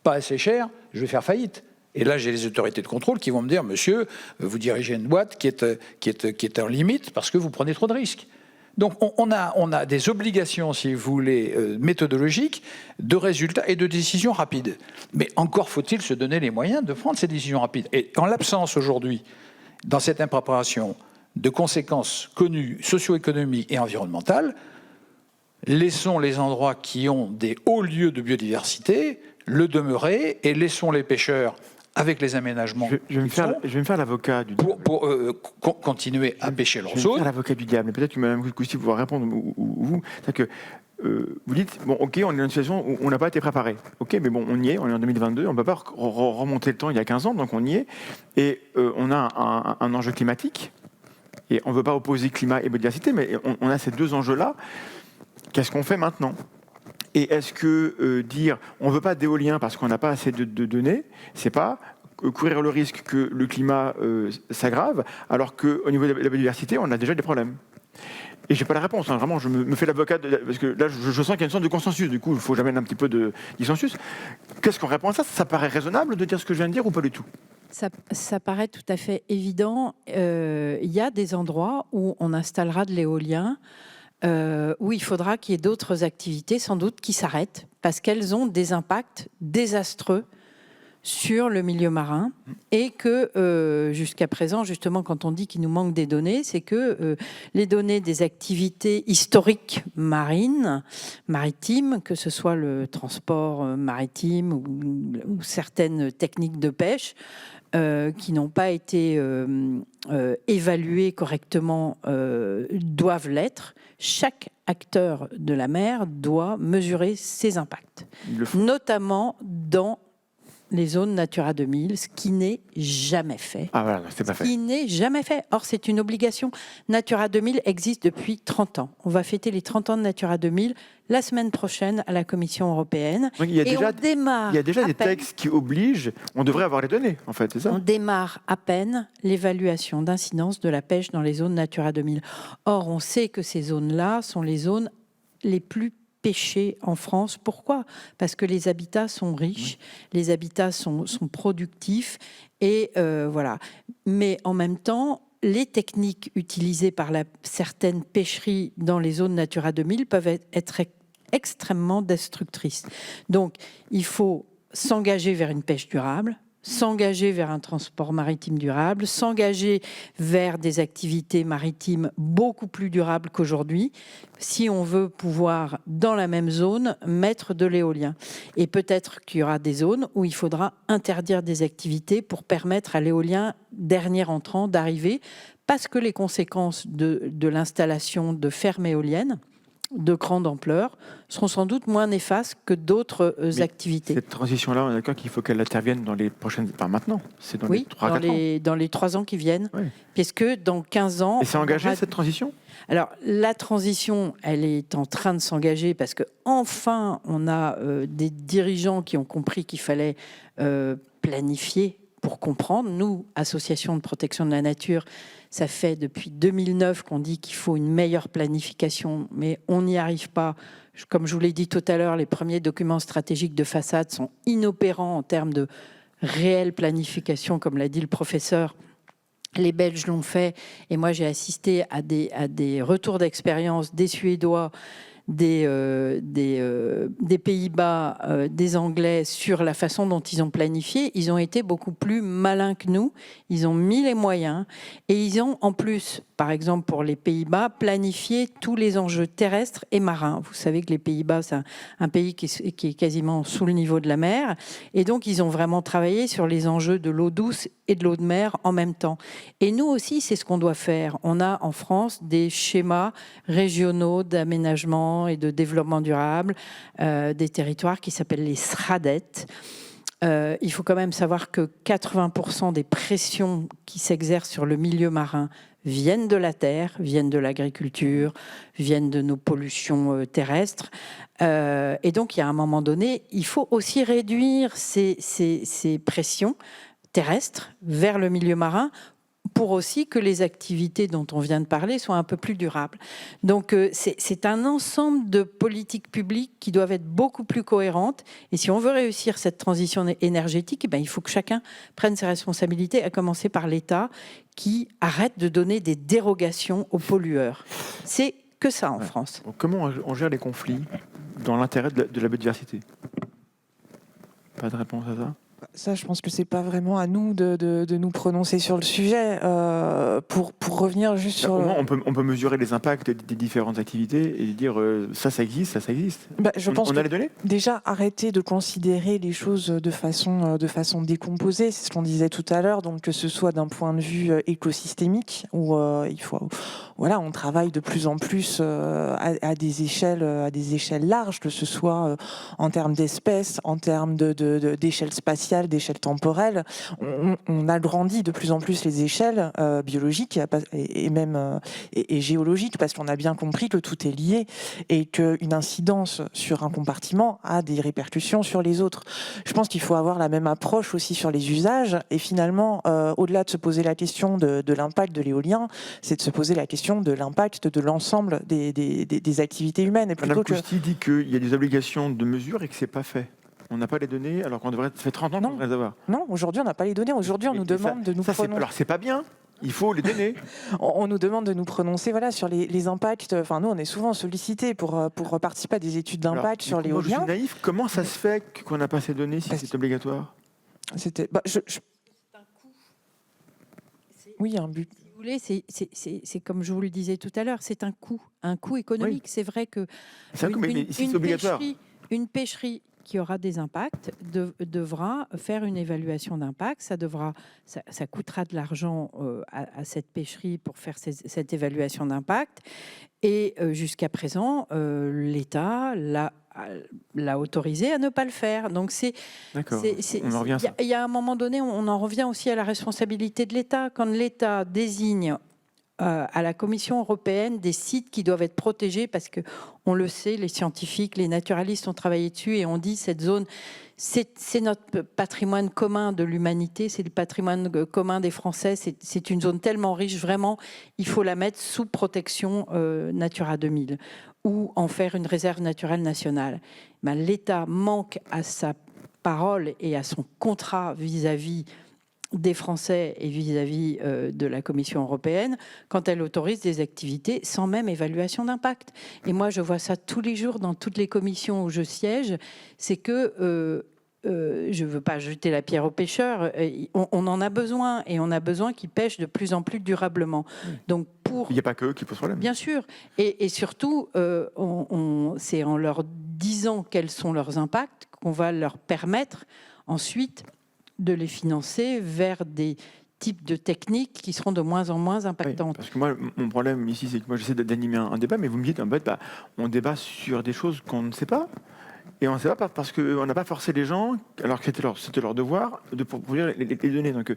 pas assez cher, je vais faire faillite. Et là j'ai les autorités de contrôle qui vont me dire, monsieur, vous dirigez une boîte qui est en limite parce que vous prenez trop de risques. Donc on a des obligations, si vous voulez, méthodologiques, de résultats et de décisions rapides. Mais encore faut-il se donner les moyens de prendre ces décisions rapides. Et en l'absence aujourd'hui, dans cette impréparation de conséquences connues socio-économiques et environnementales, laissons les endroits qui ont des hauts lieux de biodiversité le demeurer et laissons les pêcheurs avec les aménagements. Je vais me faire l'avocat du diable. Pour continuer à pêcher leur zone. Je vais me faire l'avocat du diable, mais peut-être que Mme Cousty pouvoir répondre, ou vous. C'est-à-dire que vous dites, bon, ok, on est dans une situation où on n'a pas été préparé. Ok, mais bon, on y est, on est en 2022, on ne peut pas remonter le temps il y a 15 ans, donc on y est. Et on a un enjeu climatique, et on ne veut pas opposer climat et biodiversité, mais on a ces deux enjeux-là. Qu'est-ce qu'on fait maintenant ? Et est-ce que dire on ne veut pas d'éolien parce qu'on n'a pas assez de données, c'est pas courir le risque que le climat s'aggrave, alors qu'au niveau de la biodiversité, on a déjà des problèmes. Et j'ai pas la réponse, hein. Vraiment, je me fais l'avocat, parce que là, je sens qu'il y a une sorte de consensus, du coup, il faut jamais un petit peu de dissensus. Qu'est-ce qu'on répond à ça ? Ça paraît raisonnable de dire ce que je viens de dire ou pas du tout ? Ça paraît tout à fait évident. Il y a des endroits où on installera de l'éolien, où il faudra qu'il y ait d'autres activités, sans doute, qui s'arrêtent, parce qu'elles ont des impacts désastreux sur le milieu marin, et que jusqu'à présent, justement, quand on dit qu'il nous manque des données, c'est que les données des activités historiques maritimes, que ce soit le transport maritime ou certaines techniques de pêche, qui n'ont pas été évaluées correctement, doivent l'être. Chaque acteur de la mer doit mesurer ses impacts, notamment dans les zones Natura 2000, ce qui n'est jamais fait. Ah voilà, non, c'est pas Ce fait. qui n'est jamais fait. Or, c'est une obligation. Natura 2000 existe depuis 30 ans. On va fêter les 30 ans de Natura 2000 la semaine prochaine à la Commission européenne. Donc, il y a Et déjà, on démarre il y a déjà à des peine- textes qui obligent, on devrait avoir les données, en fait, c'est ça? On démarre à peine l'évaluation d'incidence de la pêche dans les zones Natura 2000. Or, on sait que ces zones-là sont les zones les plus pêchées en France. Pourquoi ? Parce que les habitats sont riches, les habitats sont productifs, et voilà. Mais en même temps, les techniques utilisées par certaines pêcheries dans les zones Natura 2000 peuvent être extrêmement destructrices. Donc, il faut s'engager vers une pêche durable, s'engager vers un transport maritime durable, s'engager vers des activités maritimes beaucoup plus durables qu'aujourd'hui, si on veut pouvoir, dans la même zone, mettre de l'éolien. Et peut-être qu'il y aura des zones où il faudra interdire des activités pour permettre à l'éolien, dernier entrant, d'arriver, parce que les conséquences de l'installation de fermes éoliennes de grande ampleur seront sans doute moins néfastes que d'autres activités. Cette transition-là, on est d'accord qu'il faut qu'elle intervienne dans les prochaines... Enfin, maintenant, c'est dans les Oui, 3-4 ans. dans les 3 ans qui viennent, Oui. puisque dans 15 ans... Et c'est engagé, cette transition? Alors, la transition, elle est en train de s'engager parce que enfin, on a des dirigeants qui ont compris qu'il fallait planifier pour comprendre. Nous, Association de protection de la nature, ça fait depuis 2009 qu'on dit qu'il faut une meilleure planification, mais on n'y arrive pas. Comme je vous l'ai dit tout à l'heure, les premiers documents stratégiques de façade sont inopérants en termes de réelle planification, comme l'a dit le professeur. Les Belges l'ont fait, et moi j'ai assisté à des retours d'expérience des Suédois, des Pays-Bas, des Anglais sur la façon dont ils ont planifié. Ils ont été beaucoup plus malins que nous, ils ont mis les moyens, et ils ont en plus, par exemple pour les Pays-Bas, planifié tous les enjeux terrestres et marins. Vous savez que les Pays-Bas, c'est un pays qui est quasiment sous le niveau de la mer, et donc ils ont vraiment travaillé sur les enjeux de l'eau douce et de l'eau de mer en même temps. Et nous aussi, c'est ce qu'on doit faire. On a en France des schémas régionaux d'aménagement et de développement durable des territoires qui s'appellent les SRADET. Il faut quand même savoir que 80% des pressions qui s'exercent sur le milieu marin viennent de la terre, viennent de l'agriculture, viennent de nos pollutions terrestres. Et donc, il y a un moment donné, il faut aussi réduire ces pressions terrestres vers le milieu marin pour aussi que les activités dont on vient de parler soient un peu plus durables. Donc c'est un ensemble de politiques publiques qui doivent être beaucoup plus cohérentes. Et si on veut réussir cette transition énergétique, il faut que chacun prenne ses responsabilités, à commencer par l'État qui arrête de donner des dérogations aux pollueurs. C'est que ça en France. Donc, comment on gère les conflits dans l'intérêt de la biodiversité? Pas de réponse à ça? Ça, je pense que c'est pas vraiment à nous de nous prononcer sur le sujet. Pour revenir juste sur... Au moins, on peut mesurer les impacts des différentes activités et dire ça existe, ça existe. Je pense on a les données? Déjà, arrêter de considérer les choses de façon décomposée, c'est ce qu'on disait tout à l'heure, donc que ce soit d'un point de vue écosystémique, où il faut... Voilà, on travaille de plus en plus à des échelles larges, que ce soit en termes d'espèces, en termes d'échelle spatiale, d'échelle temporelle. On agrandit de plus en plus les échelles biologiques et même géologiques, parce qu'on a bien compris que tout est lié et qu'une incidence sur un compartiment a des répercussions sur les autres. Je pense qu'il faut avoir la même approche aussi sur les usages, et finalement, au-delà de se poser la question de l'impact de l'éolien, c'est de se poser la question de l'impact de l'ensemble des activités humaines. Et Madame Cousty dit qu'il y a des obligations de mesure et que ce n'est pas fait. On n'a pas les données, alors qu'on devrait... Ça fait 30 ans qu'on devrait les avoir. Non, aujourd'hui, on n'a pas les données. Aujourd'hui, on nous demande de nous prononcer. Alors, c'est pas bien. Il faut les donner. On nous demande de nous prononcer sur les impacts. Enfin, nous, on est souvent sollicités pour participer à des études d'impact sur l'éolien. Je suis naïf. Comment ça se fait qu'on n'a pas ces données si c'est obligatoire? C'était... Oui, un but. Si vous voulez, c'est comme je vous le disais tout à l'heure, c'est un coût économique. Oui. C'est vrai que c'est obligatoire. Une pêcherie qui aura des impacts devra faire une évaluation d'impact. Ça coûtera de l'argent à cette pêcherie pour faire cette évaluation d'impact. Et jusqu'à présent, l'État l'a autorisé à ne pas le faire. Donc D'accord. On en revient à ça. il y a un moment donné, on en revient aussi à la responsabilité de l'État. Quand l'État désigne à la Commission européenne des sites qui doivent être protégés, parce que on le sait, les scientifiques, les naturalistes ont travaillé dessus et on dit cette zone, c'est notre patrimoine commun de l'humanité, c'est le patrimoine commun des Français, c'est une zone tellement riche, vraiment, il faut la mettre sous protection Natura 2000 ou en faire une réserve naturelle nationale. Ben, l'État manque à sa parole et à son contrat vis-à-vis des Français et vis-à-vis de la Commission européenne quand elle autorise des activités sans même évaluation d'impact. Et moi, je vois ça tous les jours dans toutes les commissions où je siège, c'est que je ne veux pas jeter la pierre aux pêcheurs, on en a besoin, et on a besoin qu'ils pêchent de plus en plus durablement. Donc il n'y a pas que eux qui posent problème. Bien sûr. Et surtout, c'est en leur disant quels sont leurs impacts qu'on va leur permettre ensuite de les financer vers des types de techniques qui seront de moins en moins impactantes. Oui, parce que moi, mon problème ici, c'est que moi, j'essaie d'animer un débat, mais vous me dites, en fait, on débat sur des choses qu'on ne sait pas. Et on ne sait pas parce qu'on n'a pas forcé les gens, alors que c'était leur devoir, de produire les données. Donc,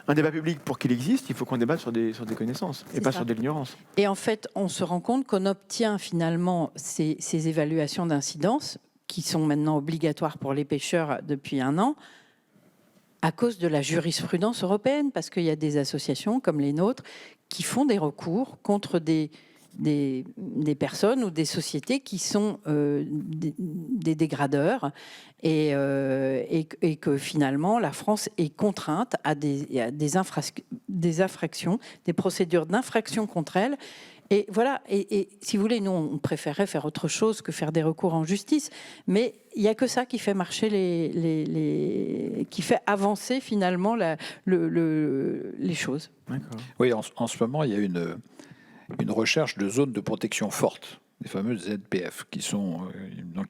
un débat public, pour qu'il existe, il faut qu'on débatte sur des connaissances, et pas sur de l'ignorance. Et en fait, on se rend compte qu'on obtient finalement ces évaluations d'incidence, qui sont maintenant obligatoires pour les pêcheurs depuis 1 an, à cause de la jurisprudence européenne, parce qu'il y a des associations comme les nôtres qui font des recours contre des personnes ou des sociétés qui sont des dégradeurs et que finalement la France est contrainte à des infractions, des procédures d'infraction contre elle. Et voilà, et si vous voulez, nous, on préférerait faire autre chose que faire des recours en justice, mais il n'y a que ça qui fait marcher qui fait avancer finalement les choses. Oui, en ce moment, il y a une recherche de zones de protection forte, les fameuses ZPF, qui sont une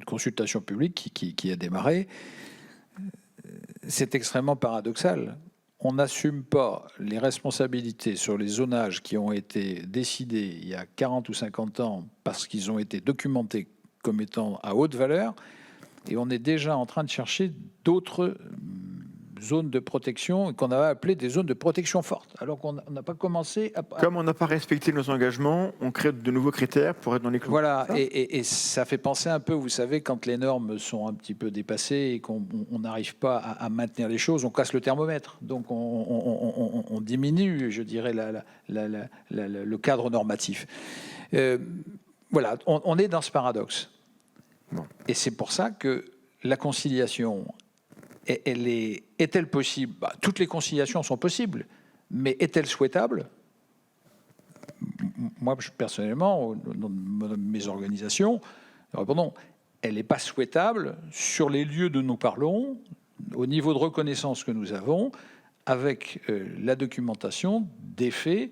consultation publique qui a démarré. C'est extrêmement paradoxal. On n'assume pas les responsabilités sur les zonages qui ont été décidés il y a 40 ou 50 ans parce qu'ils ont été documentés comme étant à haute valeur, et on est déjà en train de chercher d'autres zones de protection qu'on avait appelées des zones de protection forte, alors qu'on n'a pas commencé à... Comme on n'a pas respecté nos engagements, on crée de nouveaux critères pour être dans les clous. Voilà, et ça fait penser un peu, vous savez, quand les normes sont un petit peu dépassées et qu'on n'arrive pas à maintenir les choses, on casse le thermomètre. Donc on diminue, je dirais, le cadre normatif. Voilà, on est dans ce paradoxe. Bon. Et c'est pour ça que la conciliation... Est-elle possible ? Toutes les conciliations sont possibles, mais est-elle souhaitable ? Moi, personnellement, dans mes organisations, répondons, elle n'est pas souhaitable sur les lieux dont nous parlons, au niveau de reconnaissance que nous avons, avec la documentation des faits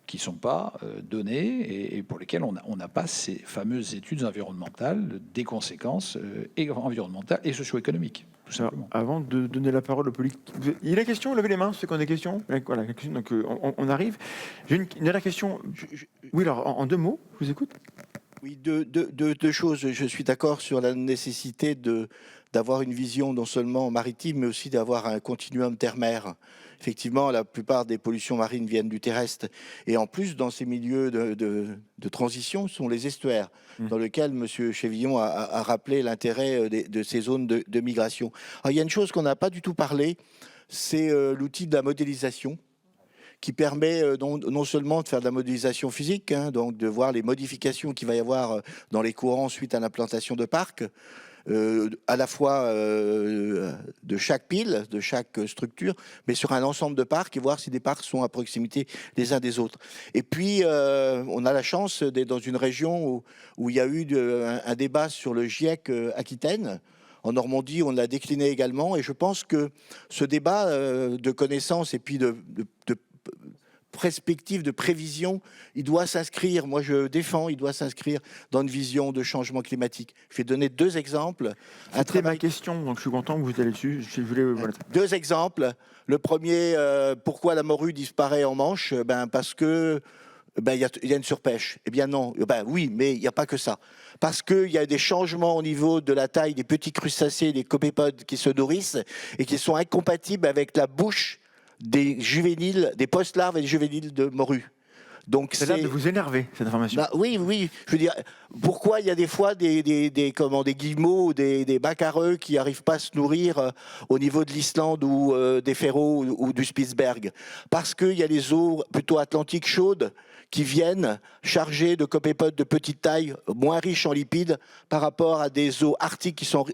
qui ne sont pas donnés et pour lesquels on n'a pas ces fameuses études environnementales des conséquences environnementales et socio-économiques. Alors, avant de donner la parole au public, il y a des questions, levez les mains, ceux qui ont des questions. Voilà, donc on arrive. J'ai une dernière question. Oui, alors en 2 mots, je vous écoute. Oui, deux choses. Je suis d'accord sur la nécessité d'avoir une vision non seulement maritime, mais aussi d'avoir un continuum terre-mer. Effectivement, la plupart des pollutions marines viennent du terrestre. Et en plus, dans ces milieux de transition, sont les estuaires, dans lesquels M. Chevillon a rappelé l'intérêt de ces zones de migration. Alors, il y a une chose qu'on n'a pas du tout parlé, c'est l'outil de la modélisation, qui permet non seulement de faire de la modélisation physique, donc de voir les modifications qu'il va y avoir dans les courants suite à l'implantation de parcs, à la fois de chaque pile, de chaque structure, mais sur un ensemble de parcs et voir si des parcs sont à proximité les uns des autres. Et puis, on a la chance d'être dans une région où il y a eu un débat sur le GIEC Aquitaine. En Normandie, on l'a décliné également, et je pense que ce débat de connaissances et puis de perspective de prévision, il doit s'inscrire, moi je défends, il doit s'inscrire dans une vision de changement climatique. Je vais donner 2 exemples. C'était ma question, donc je suis content que vous allez dessus. Je voulais, voilà. 2 exemples. Le premier, pourquoi la morue disparaît en Manche? Parce que il y a une surpêche. Eh bien non, oui, mais il n'y a pas que ça. Parce qu'il y a des changements au niveau de la taille des petits crustacés, des copépodes qui se nourrissent et qui sont incompatibles avec la bouche des juvéniles, des post-larves et des juvéniles de morue. Donc c'est l'air de vous énerver, cette information. Oui, je veux dire, pourquoi il y a des fois des guillemots ou des bacareux qui n'arrivent pas à se nourrir au niveau de l'Islande ou des Féroé ou du Spitzberg? Parce qu'il y a les eaux plutôt atlantiques chaudes qui viennent chargées de copépodes de petite taille, moins riches en lipides, par rapport à des eaux arctiques qui sont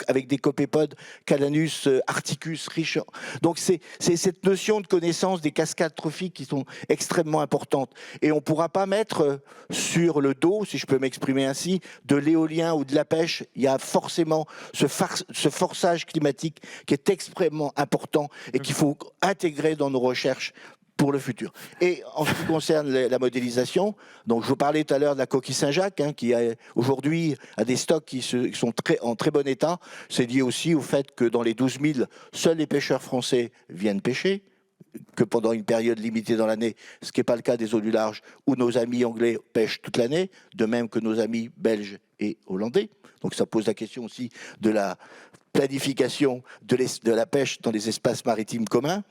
avec des copépodes Calanus arcticus riches. Donc c'est cette notion de connaissance des cascades trophiques qui sont extrêmement importantes. Et on ne pourra pas mettre sur le dos, si je peux m'exprimer ainsi, de l'éolien ou de la pêche. Il y a forcément ce forçage climatique qui est extrêmement important et qu'il faut intégrer dans nos recherches pour le futur. Et en ce qui concerne la modélisation, donc je vous parlais tout à l'heure de la coquille Saint-Jacques, qui aujourd'hui a des stocks qui sont en très bon état. C'est lié aussi au fait que dans les 12 000, seuls les pêcheurs français viennent pêcher, que pendant une période limitée dans l'année, ce qui n'est pas le cas des eaux du large, où nos amis anglais pêchent toute l'année, de même que nos amis belges et hollandais. Donc ça pose la question aussi de la planification de la pêche dans les espaces maritimes communs.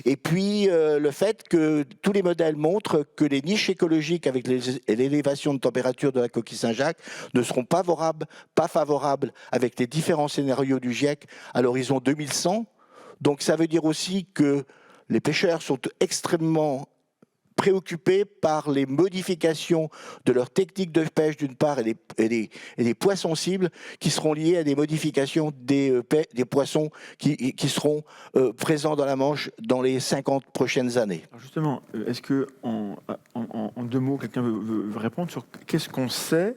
Et puis le fait que tous les modèles montrent que les niches écologiques avec l'élévation de température de la coquille Saint-Jacques ne seront pas favorables avec les différents scénarios du GIEC à l'horizon 2100. Donc ça veut dire aussi que les pêcheurs sont extrêmement préoccupés par les modifications de leur technique de pêche d'une part et les poissons cibles qui seront liés à des modifications des poissons qui seront présents dans la Manche dans les 50 prochaines années. Alors justement, est-ce que en 2 mots, quelqu'un veut répondre sur qu'est-ce qu'on sait,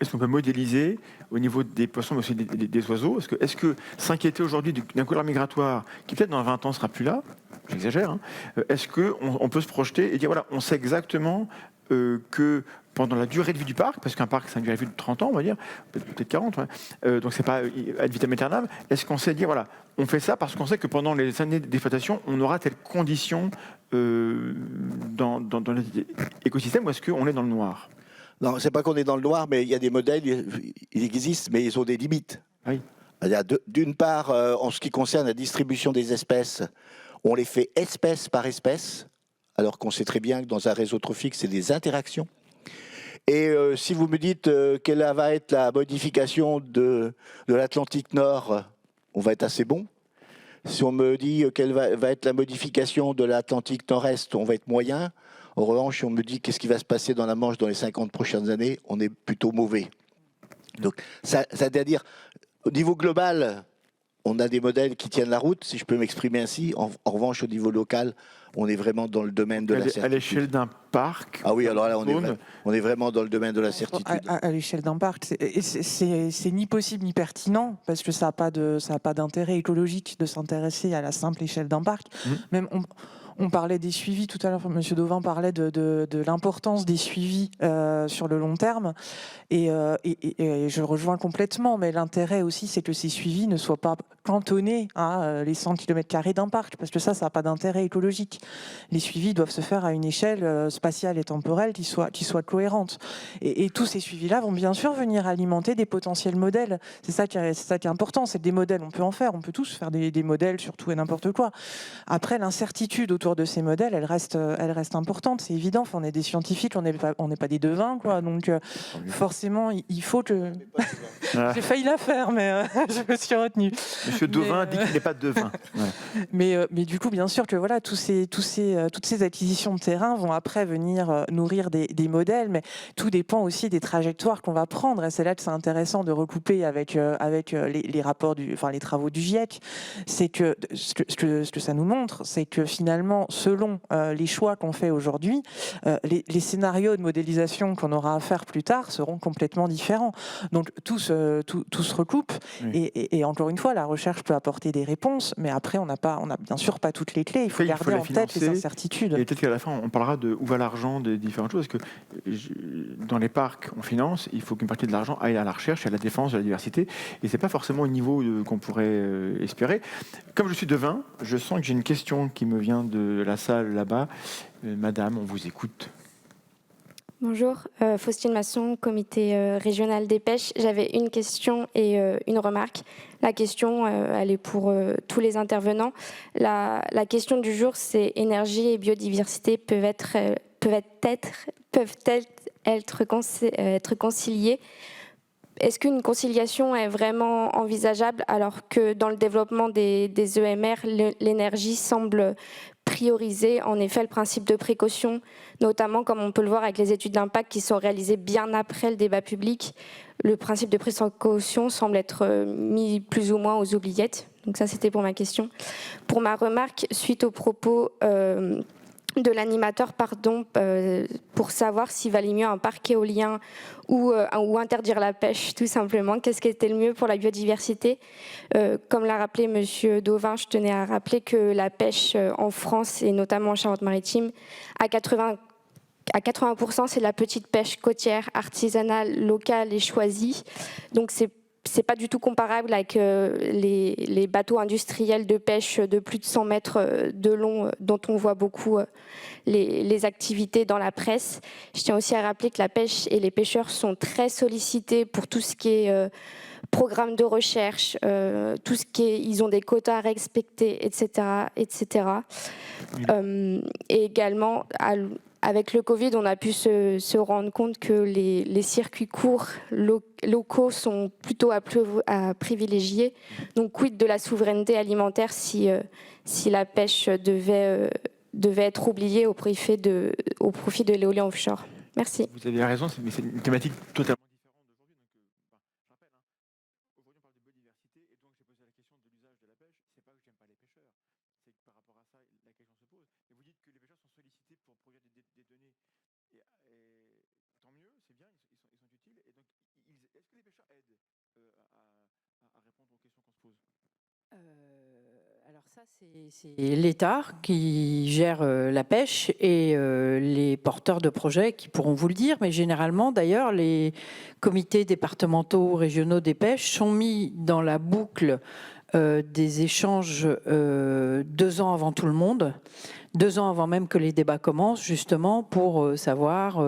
est-ce qu'on peut modéliser au niveau des poissons, mais aussi des oiseaux? Est-ce que s'inquiéter aujourd'hui d'un couloir migratoire qui peut-être dans 20 ans sera plus là, j'exagère, est-ce qu'on peut se projeter et dire voilà, on sait exactement que pendant la durée de vie du parc, parce qu'un parc c'est une durée de vie de 30 ans, on va dire, peut-être 40, donc c'est pas ad vitam aeternam, est-ce qu'on sait dire voilà, on fait ça parce qu'on sait que pendant les années d'exploitation, on aura telle condition dans l'écosystème, ou est-ce qu'on est dans le noir? Non, c'est pas qu'on est dans le noir, mais il y a des modèles, ils existent, mais ils ont des limites. Oui. D'une part, en ce qui concerne la distribution des espèces, on les fait espèce par espèce, alors qu'on sait très bien que dans un réseau trophique, c'est des interactions. Et si vous me dites quelle va être la modification de l'Atlantique Nord, on va être assez bon. Si on me dit quelle va être la modification de l'Atlantique Nord-Est, on va être moyen. En revanche, si on me dit qu'est-ce qui va se passer dans la Manche dans les 50 prochaines années, on est plutôt mauvais. Donc, ça veut dire, au niveau global, on a des modèles qui tiennent la route, si je peux m'exprimer ainsi. En revanche, au niveau local, on est vraiment dans le domaine de la certitude. À l'échelle d'un parc? Ah oui, alors là, on est vraiment dans le domaine de la certitude. À l'échelle d'un parc, c'est ni possible ni pertinent, parce que ça n'a pas d'intérêt écologique de s'intéresser à la simple échelle d'un parc. Même on parlait des suivis tout à l'heure, M. Dauvin parlait de l'importance des suivis sur le long terme, et je le rejoins complètement, mais l'intérêt aussi, c'est que ces suivis ne soient pas cantonnés à les 100 km² d'un parc, parce que ça n'a pas d'intérêt écologique. Les suivis doivent se faire à une échelle spatiale et temporelle qui soit cohérente. Et tous ces suivis-là vont bien sûr venir alimenter des potentiels modèles. C'est ça qui est important, c'est des modèles, on peut en faire, on peut tous faire des modèles sur tout et n'importe quoi. Après, l'incertitude autour de ces modèles, elle reste importante, c'est évident. Enfin, on est des scientifiques, on n'est pas des devins, quoi. Donc forcément, il faut que... J'ai failli la faire, mais je me suis retenue. Monsieur Dauvin dit qu'il n'est pas devin. Ouais. Mais du coup, bien sûr que voilà, toutes ces acquisitions de terrain vont après venir nourrir des modèles, mais tout dépend aussi des trajectoires qu'on va prendre. Et c'est là que c'est intéressant de recouper avec les rapports les travaux du GIEC. C'est que ce que ça nous montre, c'est que finalement finalement, selon les choix qu'on fait aujourd'hui, les scénarios de modélisation qu'on aura à faire plus tard seront complètement différents. Donc tout se recoupe. Oui. Et encore une fois, la recherche peut apporter des réponses, mais après, on n'a bien sûr pas toutes les clés. Il faut garder en tête les incertitudes. Et peut-être qu'à la fin, on parlera de où va l'argent des différentes choses. Parce que dans les parcs, on finance, il faut qu'une partie de l'argent aille à la recherche, à la défense de la diversité. Et c'est pas forcément au niveau qu'on pourrait espérer. Comme je suis devin, je sens que j'ai une question qui me vient de la salle là-bas. Madame, on vous écoute. Bonjour, Faustine Masson, comité régional des pêches. J'avais une question et une remarque. La question, elle est pour tous les intervenants. La question du jour, c'est énergie et biodiversité peuvent-elles être conciliées? Est-ce qu'une conciliation est vraiment envisageable alors que dans le développement des EMR, l'énergie semble prioriser en effet le principe de précaution, notamment comme on peut le voir avec les études d'impact qui sont réalisées bien après le débat public. Le principe de précaution semble être mis plus ou moins aux oubliettes. Donc ça, c'était pour ma question. Pour ma remarque, suite aux propos de l'animateur, pour savoir s'il valait mieux un parc éolien ou interdire la pêche, tout simplement. Qu'est-ce qui était le mieux pour la biodiversité? Comme l'a rappelé M. Dauvin, je tenais à rappeler que la pêche en France, et notamment en Charente-Maritime, à 80%, c'est de la petite pêche côtière, artisanale, locale et choisie. Donc c'est pas du tout comparable avec les bateaux industriels de pêche de plus de 100 mètres de long dont on voit beaucoup les activités dans la presse. Je tiens aussi à rappeler que la pêche et les pêcheurs sont très sollicités pour tout ce qui est programme de recherche, tout ce qui est, ils ont des quotas à respecter, etc. etc. Et également, avec le Covid, on a pu se rendre compte que les circuits courts locaux sont plutôt à privilégier. Donc, quid de la souveraineté alimentaire si la pêche devait être oubliée au profit de l'éolien offshore? Merci. Vous avez raison, mais c'est une thématique totalement différente d'aujourd'hui. Donc, je rappelle, aujourd'hui on parle de biodiversité, et donc j'ai posé la question de l'usage de la pêche. C'est pas que j'aime pas les pêcheurs, c'est que par rapport à ça, la question se pose. Mais vous dites que les pêcheurs sont sollicités pour produire des données. Et tant mieux, c'est bien, ils sont utiles. Et donc, est-ce que les pêcheurs aident à répondre aux questions qu'on se pose? Alors ça, c'est l'État qui gère la pêche et les porteurs de projets qui pourront vous le dire. Mais généralement, d'ailleurs, les comités départementaux, régionaux des pêches sont mis dans la boucle des échanges 2 ans avant tout le monde. 2 ans avant même que les débats commencent, justement, pour savoir,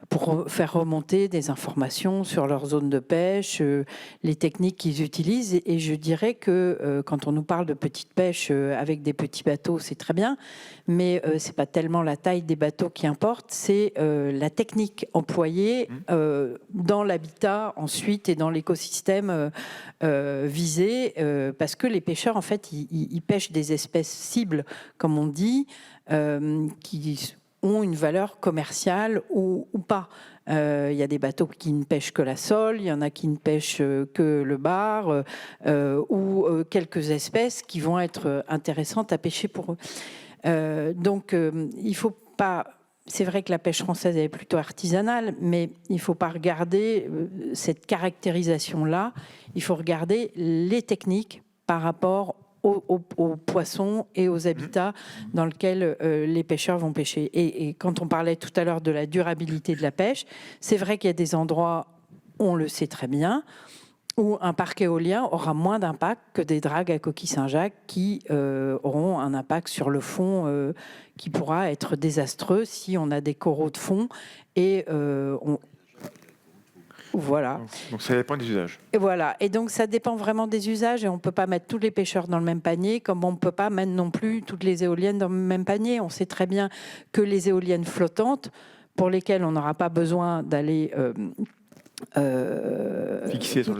pour faire remonter des informations sur leur zone de pêche, les techniques qu'ils utilisent. Et je dirais que quand on nous parle de petite pêche avec des petits bateaux, c'est très bien, mais c'est pas tellement la taille des bateaux qui importe, c'est la technique employée dans l'habitat ensuite et dans l'écosystème visé, parce que les pêcheurs, en fait, ils pêchent des espèces cibles, comme on dit, qui ont une valeur commerciale ou pas. Il y a des bateaux qui ne pêchent que la sole, il y en a qui ne pêchent que le bar, ou quelques espèces qui vont être intéressantes à pêcher pour eux. Donc, il faut pas... C'est vrai que la pêche française est plutôt artisanale, mais il ne faut pas regarder cette caractérisation-là. Il faut regarder les techniques par rapport aux poissons et aux habitats dans lesquels les pêcheurs vont pêcher. Et quand on parlait tout à l'heure de la durabilité de la pêche, c'est vrai qu'il y a des endroits, on le sait très bien, où un parc éolien aura moins d'impact que des dragues à coquille Saint-Jacques qui auront un impact sur le fond qui pourra être désastreux si on a des coraux de fond et voilà. Donc ça dépend des usages. Et voilà. Et donc ça dépend vraiment des usages et on ne peut pas mettre tous les pêcheurs dans le même panier comme on ne peut pas mettre non plus toutes les éoliennes dans le même panier. On sait très bien que les éoliennes flottantes, pour lesquelles on n'aura pas besoin d'aller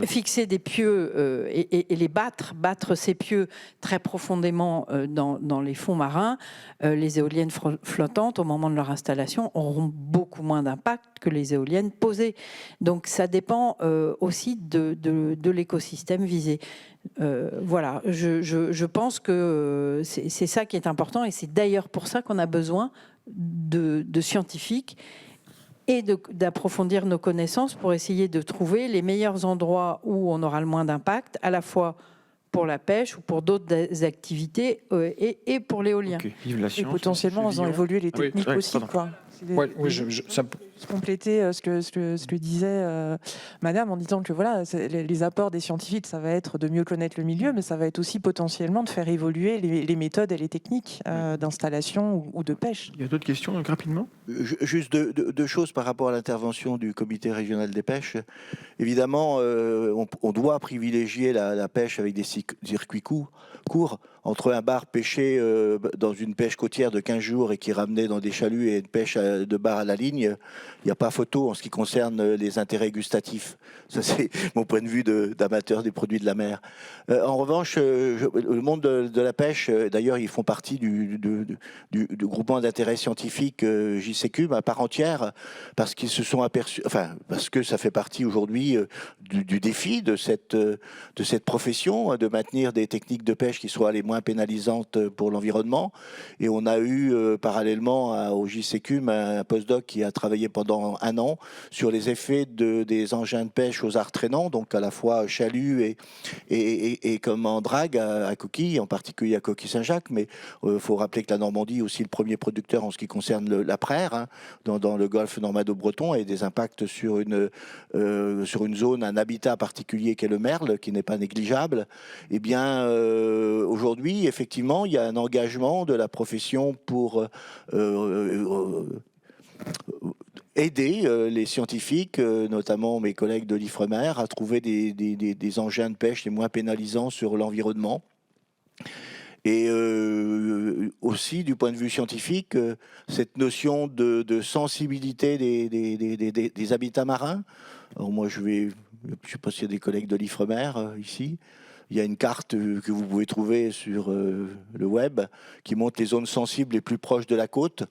fixer des pieux et les battre ces pieux très profondément dans les fonds marins, les éoliennes flottantes, au moment de leur installation, auront beaucoup moins d'impact que les éoliennes posées. Donc ça dépend aussi de l'écosystème visé. Voilà, je pense que c'est ça qui est important, et c'est d'ailleurs pour ça qu'on a besoin de scientifiques et d'approfondir nos connaissances pour essayer de trouver les meilleurs endroits où on aura le moins d'impact, à la fois pour la pêche ou pour d'autres activités et pour l'éolien. Okay. Vive la science, et potentiellement en faisant évoluer les techniques aussi. Quoi. Compléter ce que disait Madame en disant que voilà, les apports des scientifiques, ça va être de mieux connaître le milieu, mais ça va être aussi potentiellement de faire évoluer les méthodes et les techniques d'installation ou de pêche. Il y a d'autres questions, donc rapidement. Juste deux choses par rapport à l'intervention du comité régional des pêches. Évidemment, on doit privilégier la pêche avec des circuits courts, entre un bar pêché dans une pêche côtière de 15 jours et qui ramenait dans des chaluts et une pêche de bar à la ligne. Il n'y a pas photo en ce qui concerne les intérêts gustatifs. Ça, c'est mon point de vue d'amateur des produits de la mer. En revanche, le monde de la pêche, d'ailleurs, ils font partie du groupement d'intérêt scientifique JCCUM à part entière, parce qu'ils se sont aperçus, parce que ça fait partie aujourd'hui du défi de cette profession, de maintenir des techniques de pêche qui soient les moins pénalisantes pour l'environnement. Et on a eu parallèlement au JCCUM un postdoc qui a travaillé pendant 1 an sur les effets des engins de pêche aux arts traînants, donc à la fois chalut et comme en drague à coquille, en particulier à Coquille Saint-Jacques. Mais faut rappeler que la Normandie est aussi le premier producteur en ce qui concerne la praire, dans le golfe normando-breton, et des impacts sur une zone, un habitat particulier qu'est le merle, qui n'est pas négligeable. Eh bien, aujourd'hui, effectivement, il y a un engagement de la profession pour aider les scientifiques, notamment mes collègues de l'Ifremer, à trouver des engins de pêche les moins pénalisants sur l'environnement. Et aussi, du point de vue scientifique, cette notion de sensibilité des habitats marins. Alors moi, je ne sais pas s'il y a des collègues de l'Ifremer ici. Il y a une carte que vous pouvez trouver sur le web qui montre les zones sensibles les plus proches de la côte.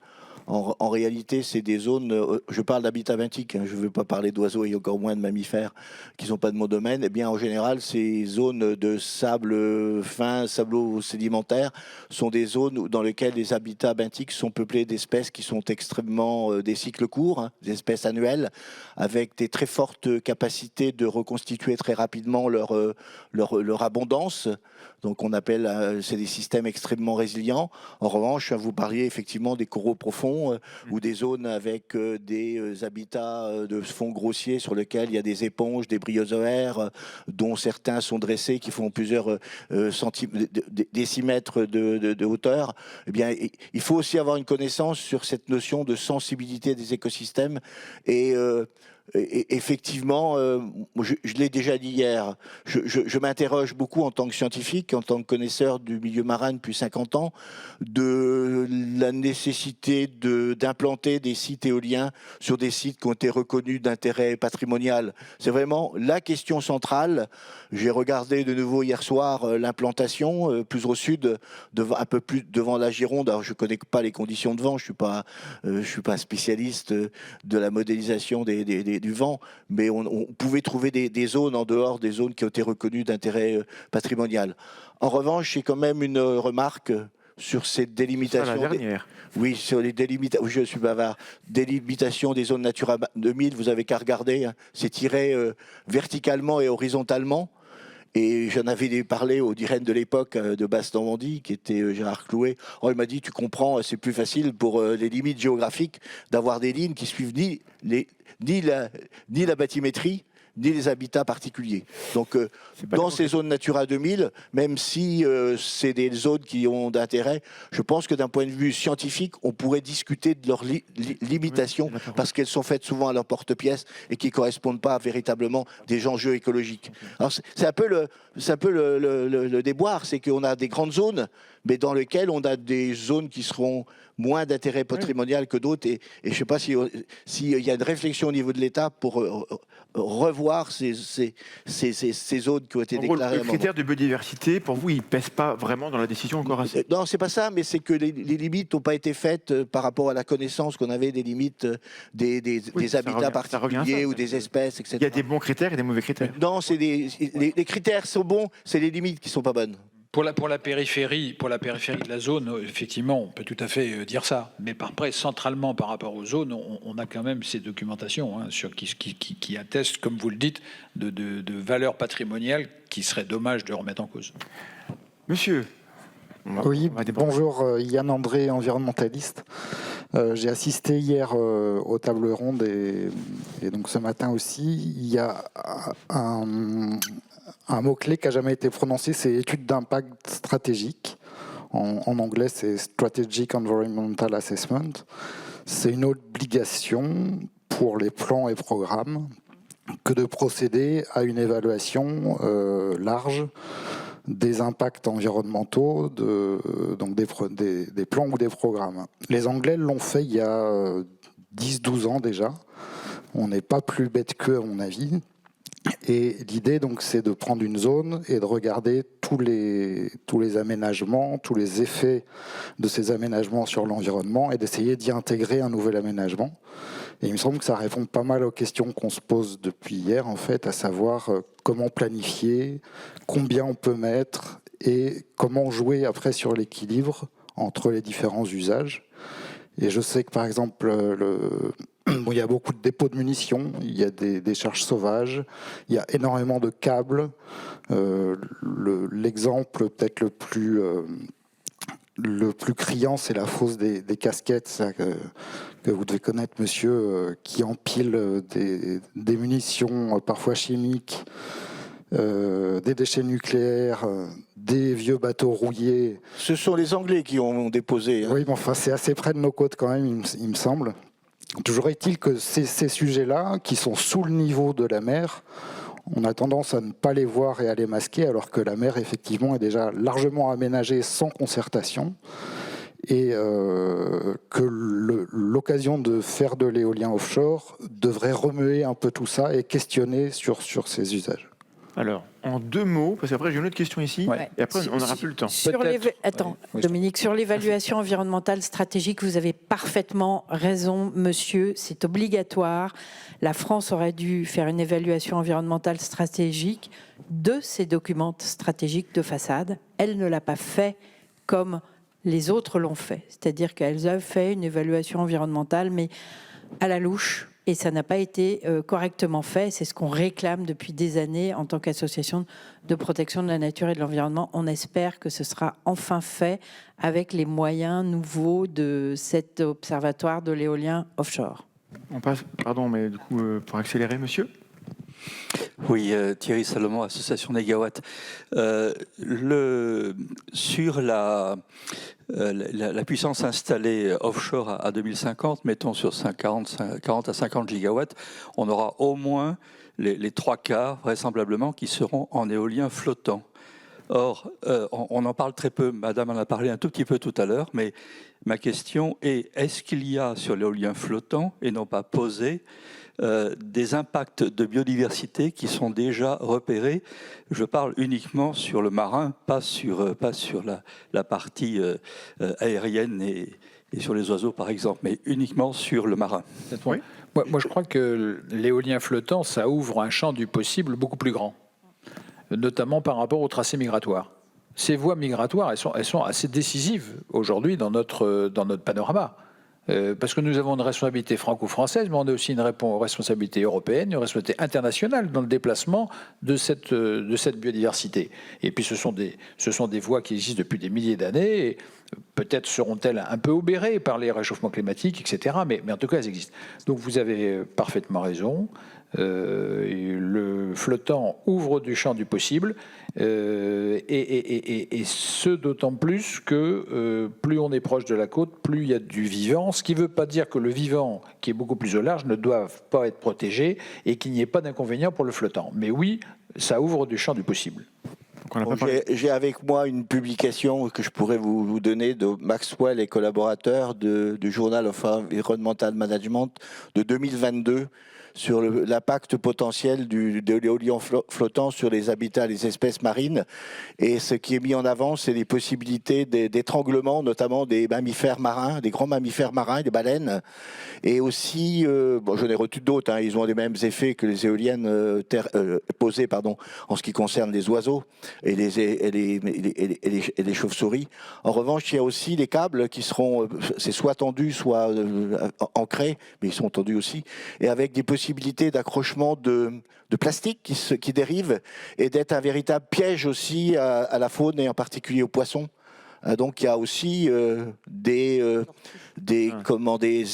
En réalité, c'est des zones, je parle d'habitat benthique, je ne veux pas parler d'oiseaux et encore moins de mammifères qui ne sont pas de mon domaine. Eh bien, en général, ces zones de sable fin, sablo-sédimentaire, sont des zones dans lesquelles les habitats benthiques sont peuplés d'espèces qui sont extrêmement des cycles courts, des espèces annuelles, avec des très fortes capacités de reconstituer très rapidement leur abondance. Donc on appelle, c'est des systèmes extrêmement résilients. En revanche, vous parliez effectivement des coraux profonds ou des zones avec des habitats de fond grossier sur lesquels il y a des éponges, des bryozoaires, dont certains sont dressés, qui font plusieurs décimètres de hauteur. Eh bien, il faut aussi avoir une connaissance sur cette notion de sensibilité des écosystèmes et effectivement, je l'ai déjà dit hier, je m'interroge beaucoup en tant que scientifique, en tant que connaisseur du milieu marin depuis 50 ans, de la nécessité d'implanter des sites éoliens sur des sites qui ont été reconnus d'intérêt patrimonial. C'est vraiment la question centrale. J'ai regardé de nouveau hier soir l'implantation plus au sud, un peu plus devant la Gironde. Alors je ne connais pas les conditions de vent, je suis pas spécialiste de la modélisation du vent, mais on pouvait trouver des zones en dehors des zones qui ont été reconnues d'intérêt patrimonial. En revanche, j'ai quand même une remarque sur cette délimitation. La dernière. Oui, sur les délimitations. Oui, je suis bavard. Délimitation des zones Natura 2000, vous avez qu'à regarder. C'est tiré verticalement et horizontalement. Et j'en avais parlé au DIREN de l'époque de Basse-Normandie, qui était Gérard Clouet. Oh, il m'a dit, tu comprends, c'est plus facile pour les limites géographiques d'avoir des lignes qui suivent ni la bathymétrie, ni les habitats particuliers. Donc, dans ces zones Natura 2000, même si c'est des zones qui ont d'intérêt, je pense que d'un point de vue scientifique, on pourrait discuter de leurs limitations, parce qu'elles sont faites souvent à leur porte-pièce et qui ne correspondent pas à véritablement des enjeux écologiques. Alors, c'est un peu le déboire, c'est qu'on a des grandes zones, mais dans lequel on a des zones qui seront moins d'intérêt patrimonial que d'autres. Et je ne sais pas s'il y a une réflexion au niveau de l'État pour revoir ces zones qui ont été déclarées. Le critère de biodiversité, pour vous, il ne pèse pas vraiment dans la décision encore assez. Non, c'est pas ça, mais c'est que les limites n'ont pas été faites par rapport à la connaissance qu'on avait des limites des habitats particuliers ou des espèces, etc. Il y a des bons critères et des mauvais critères. Non, les critères sont bons, c'est les limites qui ne sont pas bonnes. Pour la périphérie de la zone, effectivement, on peut tout à fait dire ça. Mais après, centralement par rapport aux zones, on a quand même ces documentations qui attestent, comme vous le dites, de valeurs patrimoniales qui serait dommage de remettre en cause. Monsieur. Oui, bonjour, Yann André, environnementaliste. J'ai assisté hier aux tables rondes et donc ce matin aussi. Il y a un mot-clé qui n'a jamais été prononcé, c'est étude d'impact stratégique. En anglais, c'est Strategic Environmental Assessment. C'est une obligation pour les plans et programmes que de procéder à une évaluation large des impacts environnementaux donc des plans ou des programmes. Les Anglais l'ont fait il y a 10-12 ans déjà. On n'est pas plus bête qu'eux, à mon avis. Et l'idée, donc, c'est de prendre une zone et de regarder tous les aménagements, tous les effets de ces aménagements sur l'environnement et d'essayer d'y intégrer un nouvel aménagement. Et il me semble que ça répond pas mal aux questions qu'on se pose depuis hier, en fait, à savoir comment planifier, combien on peut mettre et comment jouer après sur l'équilibre entre les différents usages. Et je sais que, par exemple, il y a beaucoup de dépôts de munitions, il y a des décharges sauvages, il y a énormément de câbles. L'exemple peut-être le plus criant, c'est la fosse des casquettes, ça, que vous devez connaître, monsieur, qui empile des munitions parfois chimiques, des déchets nucléaires, des vieux bateaux rouillés. Ce sont les Anglais qui ont déposé. Oui, mais enfin, c'est assez près de nos côtes quand même, il me semble. Toujours est-il que ces sujets-là, qui sont sous le niveau de la mer, on a tendance à ne pas les voir et à les masquer, alors que la mer, effectivement, est déjà largement aménagée sans concertation, et que l'occasion de faire de l'éolien offshore devrait remuer un peu tout ça et questionner sur ces usages. Alors, en 2 mots, parce qu'après j'ai une autre question ici, et après on n'aura plus le temps. Dominique, sur l'évaluation environnementale stratégique, vous avez parfaitement raison, monsieur, c'est obligatoire. La France aurait dû faire une évaluation environnementale stratégique de ses documents stratégiques de façade. Elle ne l'a pas fait comme les autres l'ont fait. C'est-à-dire qu'elles ont fait une évaluation environnementale, mais à la louche. Et ça n'a pas été correctement fait. C'est ce qu'on réclame depuis des années en tant qu'association de protection de la nature et de l'environnement. On espère que ce sera enfin fait avec les moyens nouveaux de cet observatoire de l'éolien offshore. On passe, pardon, mais du coup, pour accélérer, monsieur. Oui, Thierry Salomon, Association Négawatt. Sur la puissance installée offshore à 2050, mettons sur 40 à 50 gigawatts, on aura au moins les 3 quarts, vraisemblablement, qui seront en éolien flottant. Or, on en parle très peu, madame en a parlé un tout petit peu tout à l'heure, mais ma question est, est-ce qu'il y a sur l'éolien flottant, et non pas posé, des impacts de biodiversité qui sont déjà repérés? Je parle uniquement sur le marin, pas sur la partie aérienne et sur les oiseaux par exemple, mais uniquement sur le marin. Oui. Moi je crois que l'éolien flottant, ça ouvre un champ du possible beaucoup plus grand, notamment par rapport aux tracés migratoires. Ces voies migratoires, elles sont assez décisives aujourd'hui dans notre panorama. Parce que nous avons une responsabilité franco-française, mais on a aussi une responsabilité européenne, une responsabilité internationale dans le déplacement de cette biodiversité. Et puis ce sont des voies qui existent depuis des milliers d'années, et peut-être seront-elles un peu obérées par les réchauffements climatiques, etc. Mais en tout cas, elles existent. Donc vous avez parfaitement raison. Le flottant ouvre du champ du possible, et ce d'autant plus que plus on est proche de la côte, plus il y a du vivant, ce qui ne veut pas dire que le vivant, qui est beaucoup plus au large, ne doit pas être protégé et qu'il n'y ait pas d'inconvénient pour le flottant. Mais oui, ça ouvre du champ du possible. Donc, on n'a pas Bon, parlé. j'ai avec moi une publication que je pourrais vous donner de Maxwell et collaborateurs du Journal of Environmental Management de 2022 sur l'impact potentiel de l'éolien flottant sur les habitats, les espèces marines. Et ce qui est mis en avant, c'est les possibilités d'étranglement, notamment des mammifères marins, des grands mammifères marins, des baleines. Et aussi, bon, j'en ai retenu d'autres, hein, ils ont les mêmes effets que les éoliennes posées en ce qui concerne les oiseaux et les chauves-souris. En revanche, il y a aussi les câbles qui seront, c'est soit tendus, soit ancrés, mais ils sont tendus aussi, et avec des possibilités d'accrochement de plastique qui dérivent et d'être un véritable piège aussi à la faune et en particulier aux poissons. Donc il y a aussi des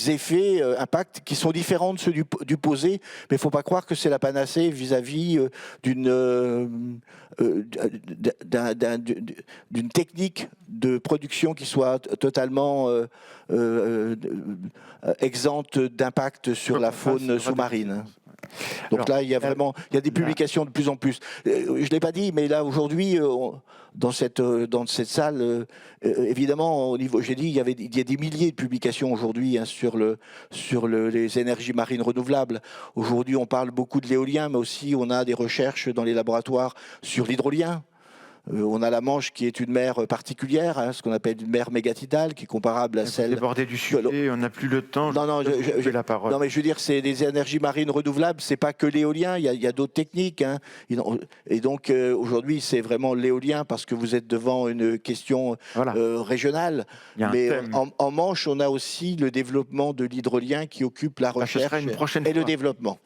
effets, impacts qui sont différents de ceux du posé, mais il ne faut pas croire que c'est la panacée vis-à-vis d'une technique de production qui soit totalement exempte d'impact sur la faune sous-marine. Donc alors, là, il y a des publications de plus en plus. Je ne l'ai pas dit, mais là, aujourd'hui, dans cette salle, évidemment, au niveau, j'ai dit, il y a des milliers de publications aujourd'hui, hein, sur les énergies marines renouvelables. Aujourd'hui, on parle beaucoup de l'éolien, mais aussi on a des recherches dans les laboratoires sur l'hydrolien. On a la Manche qui est une mer particulière, hein, ce qu'on appelle une mer mégatidale, qui est comparable à celle... Déborder du sujet, on n'a plus le temps. Non, j'ai la parole. Non, mais je veux dire, c'est les énergies marines renouvelables, c'est pas que l'éolien, il y a d'autres techniques. Hein. Et donc, aujourd'hui, c'est vraiment l'éolien, parce que vous êtes devant une question régionale. Mais en Manche, on a aussi le développement de l'hydrolien qui occupe la recherche et le développement.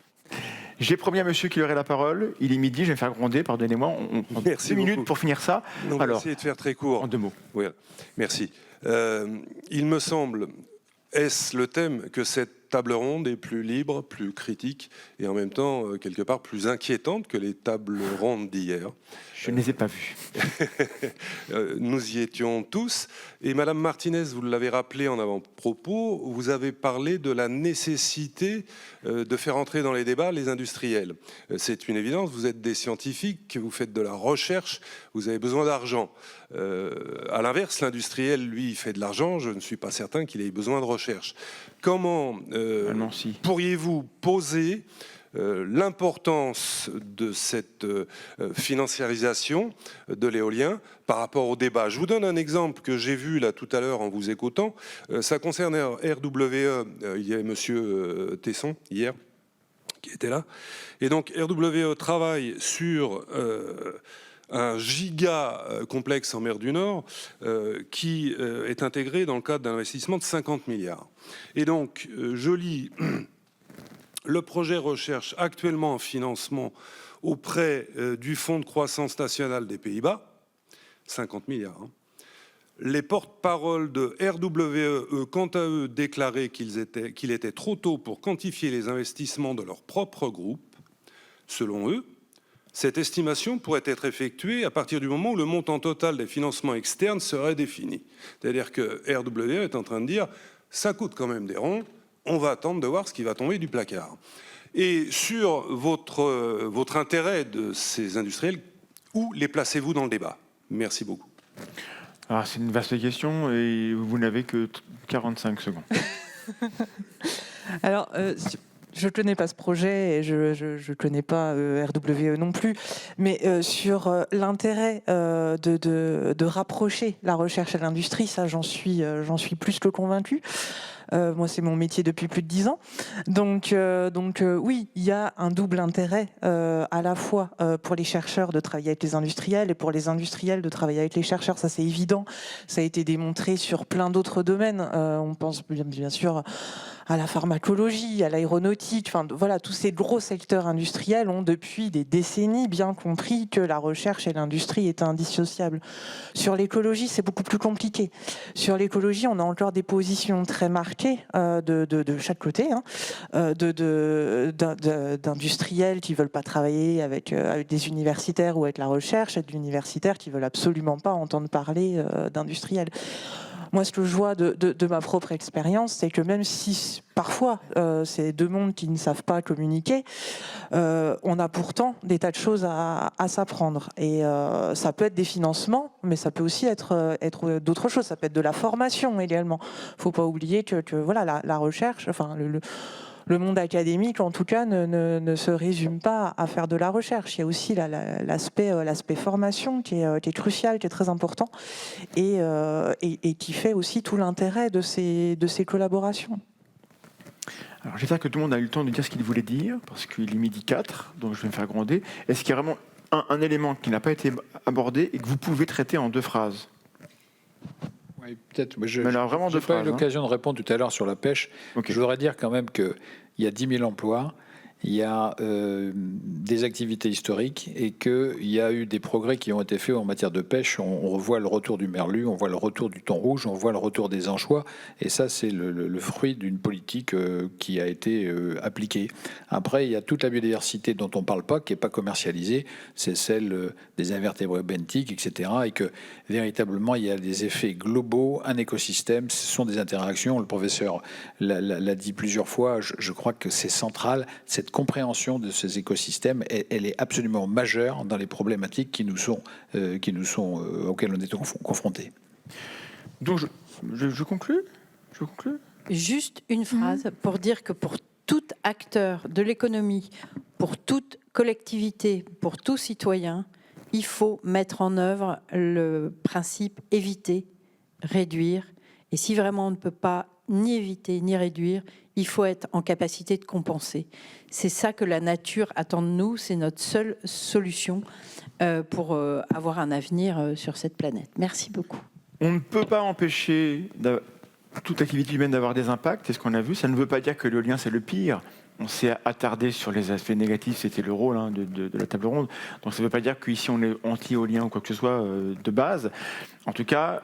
J'ai promis à monsieur qu'il aurait la parole. Il est midi, je vais me faire gronder, pardonnez-moi. On prend 2 minutes pour finir ça. On va essayer de faire très court. En 2 mots. Oui, merci. Il me semble, est-ce le thème, que cette table ronde est plus libre, plus critique et en même temps, quelque part, plus inquiétante que les tables rondes d'hier. Je ne les ai pas vues. Nous y étions tous. Et Madame Martinez, vous l'avez rappelé en avant-propos, vous avez parlé de la nécessité de faire entrer dans les débats les industriels. C'est une évidence, vous êtes des scientifiques, vous faites de la recherche, vous avez besoin d'argent. À l'inverse, l'industriel, lui, fait de l'argent, je ne suis pas certain qu'il ait besoin de recherche. Comment pourriez-vous poser l'importance de cette financiarisation de l'éolien par rapport au débat? Je vous donne un exemple que j'ai vu là tout à l'heure en vous écoutant. Ça concerne RWE. Il y avait monsieur Tesson hier qui était là. Et donc RWE travaille sur un giga complexe en mer du Nord qui est intégré dans le cadre d'un investissement de 50 milliards. Et donc, je lis... Le projet recherche actuellement un financement auprès du Fonds de croissance nationale des Pays-Bas, 50 milliards. Hein. Les porte-paroles de RWE, quant à eux, déclaraient qu'il était trop tôt pour quantifier les investissements de leur propre groupe. Selon eux, cette estimation pourrait être effectuée à partir du moment où le montant total des financements externes serait défini. C'est-à-dire que RWE est en train de dire « ça coûte quand même des ronds ». On va attendre de voir ce qui va tomber du placard. Et sur votre intérêt de ces industriels, où les placez-vous dans le débat? Merci beaucoup. Alors, c'est une vaste question et vous n'avez que 45 secondes. Alors, je ne connais pas ce projet et je ne connais pas RWE non plus, mais sur l'intérêt de rapprocher la recherche et l'industrie, ça j'en suis plus que convaincue. Moi, c'est mon métier depuis plus de 10 ans. Donc oui, il y a un double intérêt à la fois pour les chercheurs de travailler avec les industriels et pour les industriels de travailler avec les chercheurs. Ça, c'est évident. Ça a été démontré sur plein d'autres domaines. On pense bien sûr à la pharmacologie, à l'aéronautique. Enfin, voilà, tous ces gros secteurs industriels ont depuis des décennies bien compris que la recherche et l'industrie étaient indissociables. Sur l'écologie, c'est beaucoup plus compliqué. Sur l'écologie, on a encore des positions très marquées de chaque côté, hein, d'industriels qui ne veulent pas travailler avec des universitaires ou avec la recherche, et d'universitaires qui ne veulent absolument pas entendre parler d'industriels. moi, ce que je vois de ma propre expérience, c'est que même si parfois c'est deux mondes qui ne savent pas communiquer, on a pourtant des tas de choses à s'apprendre. Et ça peut être des financements, mais ça peut aussi être d'autres choses. Ça peut être de la formation également. Il ne faut pas oublier que voilà, la recherche, enfin le monde académique, en tout cas, ne se résume pas à faire de la recherche. Il y a aussi l'aspect formation qui est crucial, qui est très important, et qui fait aussi tout l'intérêt de ces collaborations. Alors j'espère que tout le monde a eu le temps de dire ce qu'il voulait dire, parce qu'il est 12h04, donc je vais me faire gronder. Est-ce qu'il y a vraiment un élément qui n'a pas été abordé et que vous pouvez traiter en 2 phrases? Oui, peut-être. Je Mais là, vraiment n'ai deux pas eu phrases, l'occasion de répondre tout à l'heure sur la pêche. Ok. Je voudrais dire quand même qu'il y a 10 000 emplois, il y a des activités historiques et qu'il y a eu des progrès qui ont été faits en matière de pêche. On voit le retour du merlu, on voit le retour du thon rouge, on voit le retour des anchois. Et ça, c'est le fruit d'une politique qui a été appliquée. Après, il y a toute la biodiversité dont on ne parle pas, qui n'est pas commercialisée. C'est celle des invertébrés benthiques, etc. Et que véritablement, il y a des effets globaux, un écosystème, ce sont des interactions. Le professeur l'a dit plusieurs fois, je crois que c'est central, cette compréhension de ces écosystèmes, elle est absolument majeure dans les problématiques auxquelles on est confrontés. Donc je conclue. Juste une phrase pour dire que pour tout acteur de l'économie, pour toute collectivité, pour tout citoyen, il faut mettre en œuvre le principe éviter, réduire. Et si vraiment on ne peut pas ni éviter ni réduire, il faut être en capacité de compenser. C'est ça que la nature attend de nous, c'est notre seule solution pour avoir un avenir sur cette planète. Merci beaucoup. On ne peut pas empêcher toute activité humaine d'avoir des impacts, c'est ce qu'on a vu. Ça ne veut pas dire que l'éolien c'est le pire. On s'est attardé sur les aspects négatifs, c'était le rôle de la table ronde. Donc ça ne veut pas dire qu'ici on est anti-éolien ou quoi que ce soit de base. En tout cas,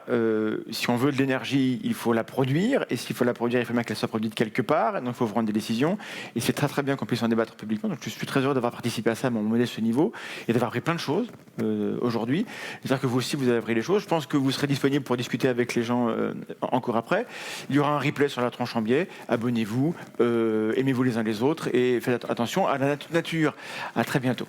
si on veut de l'énergie, il faut la produire. Et s'il faut la produire, il faut bien qu'elle soit produite quelque part. Donc il faut prendre des décisions. Et c'est très très bien qu'on puisse en débattre publiquement. Donc je suis très heureux d'avoir participé à ça à mon modeste niveau et d'avoir appris plein de choses aujourd'hui. J'espère que vous aussi, vous avez appris les choses. Je pense que vous serez disponible pour discuter avec les gens encore après. Il y aura un replay sur la tronche en biais. Abonnez-vous, aimez-vous les uns les autres et faites attention à la nature. À très bientôt.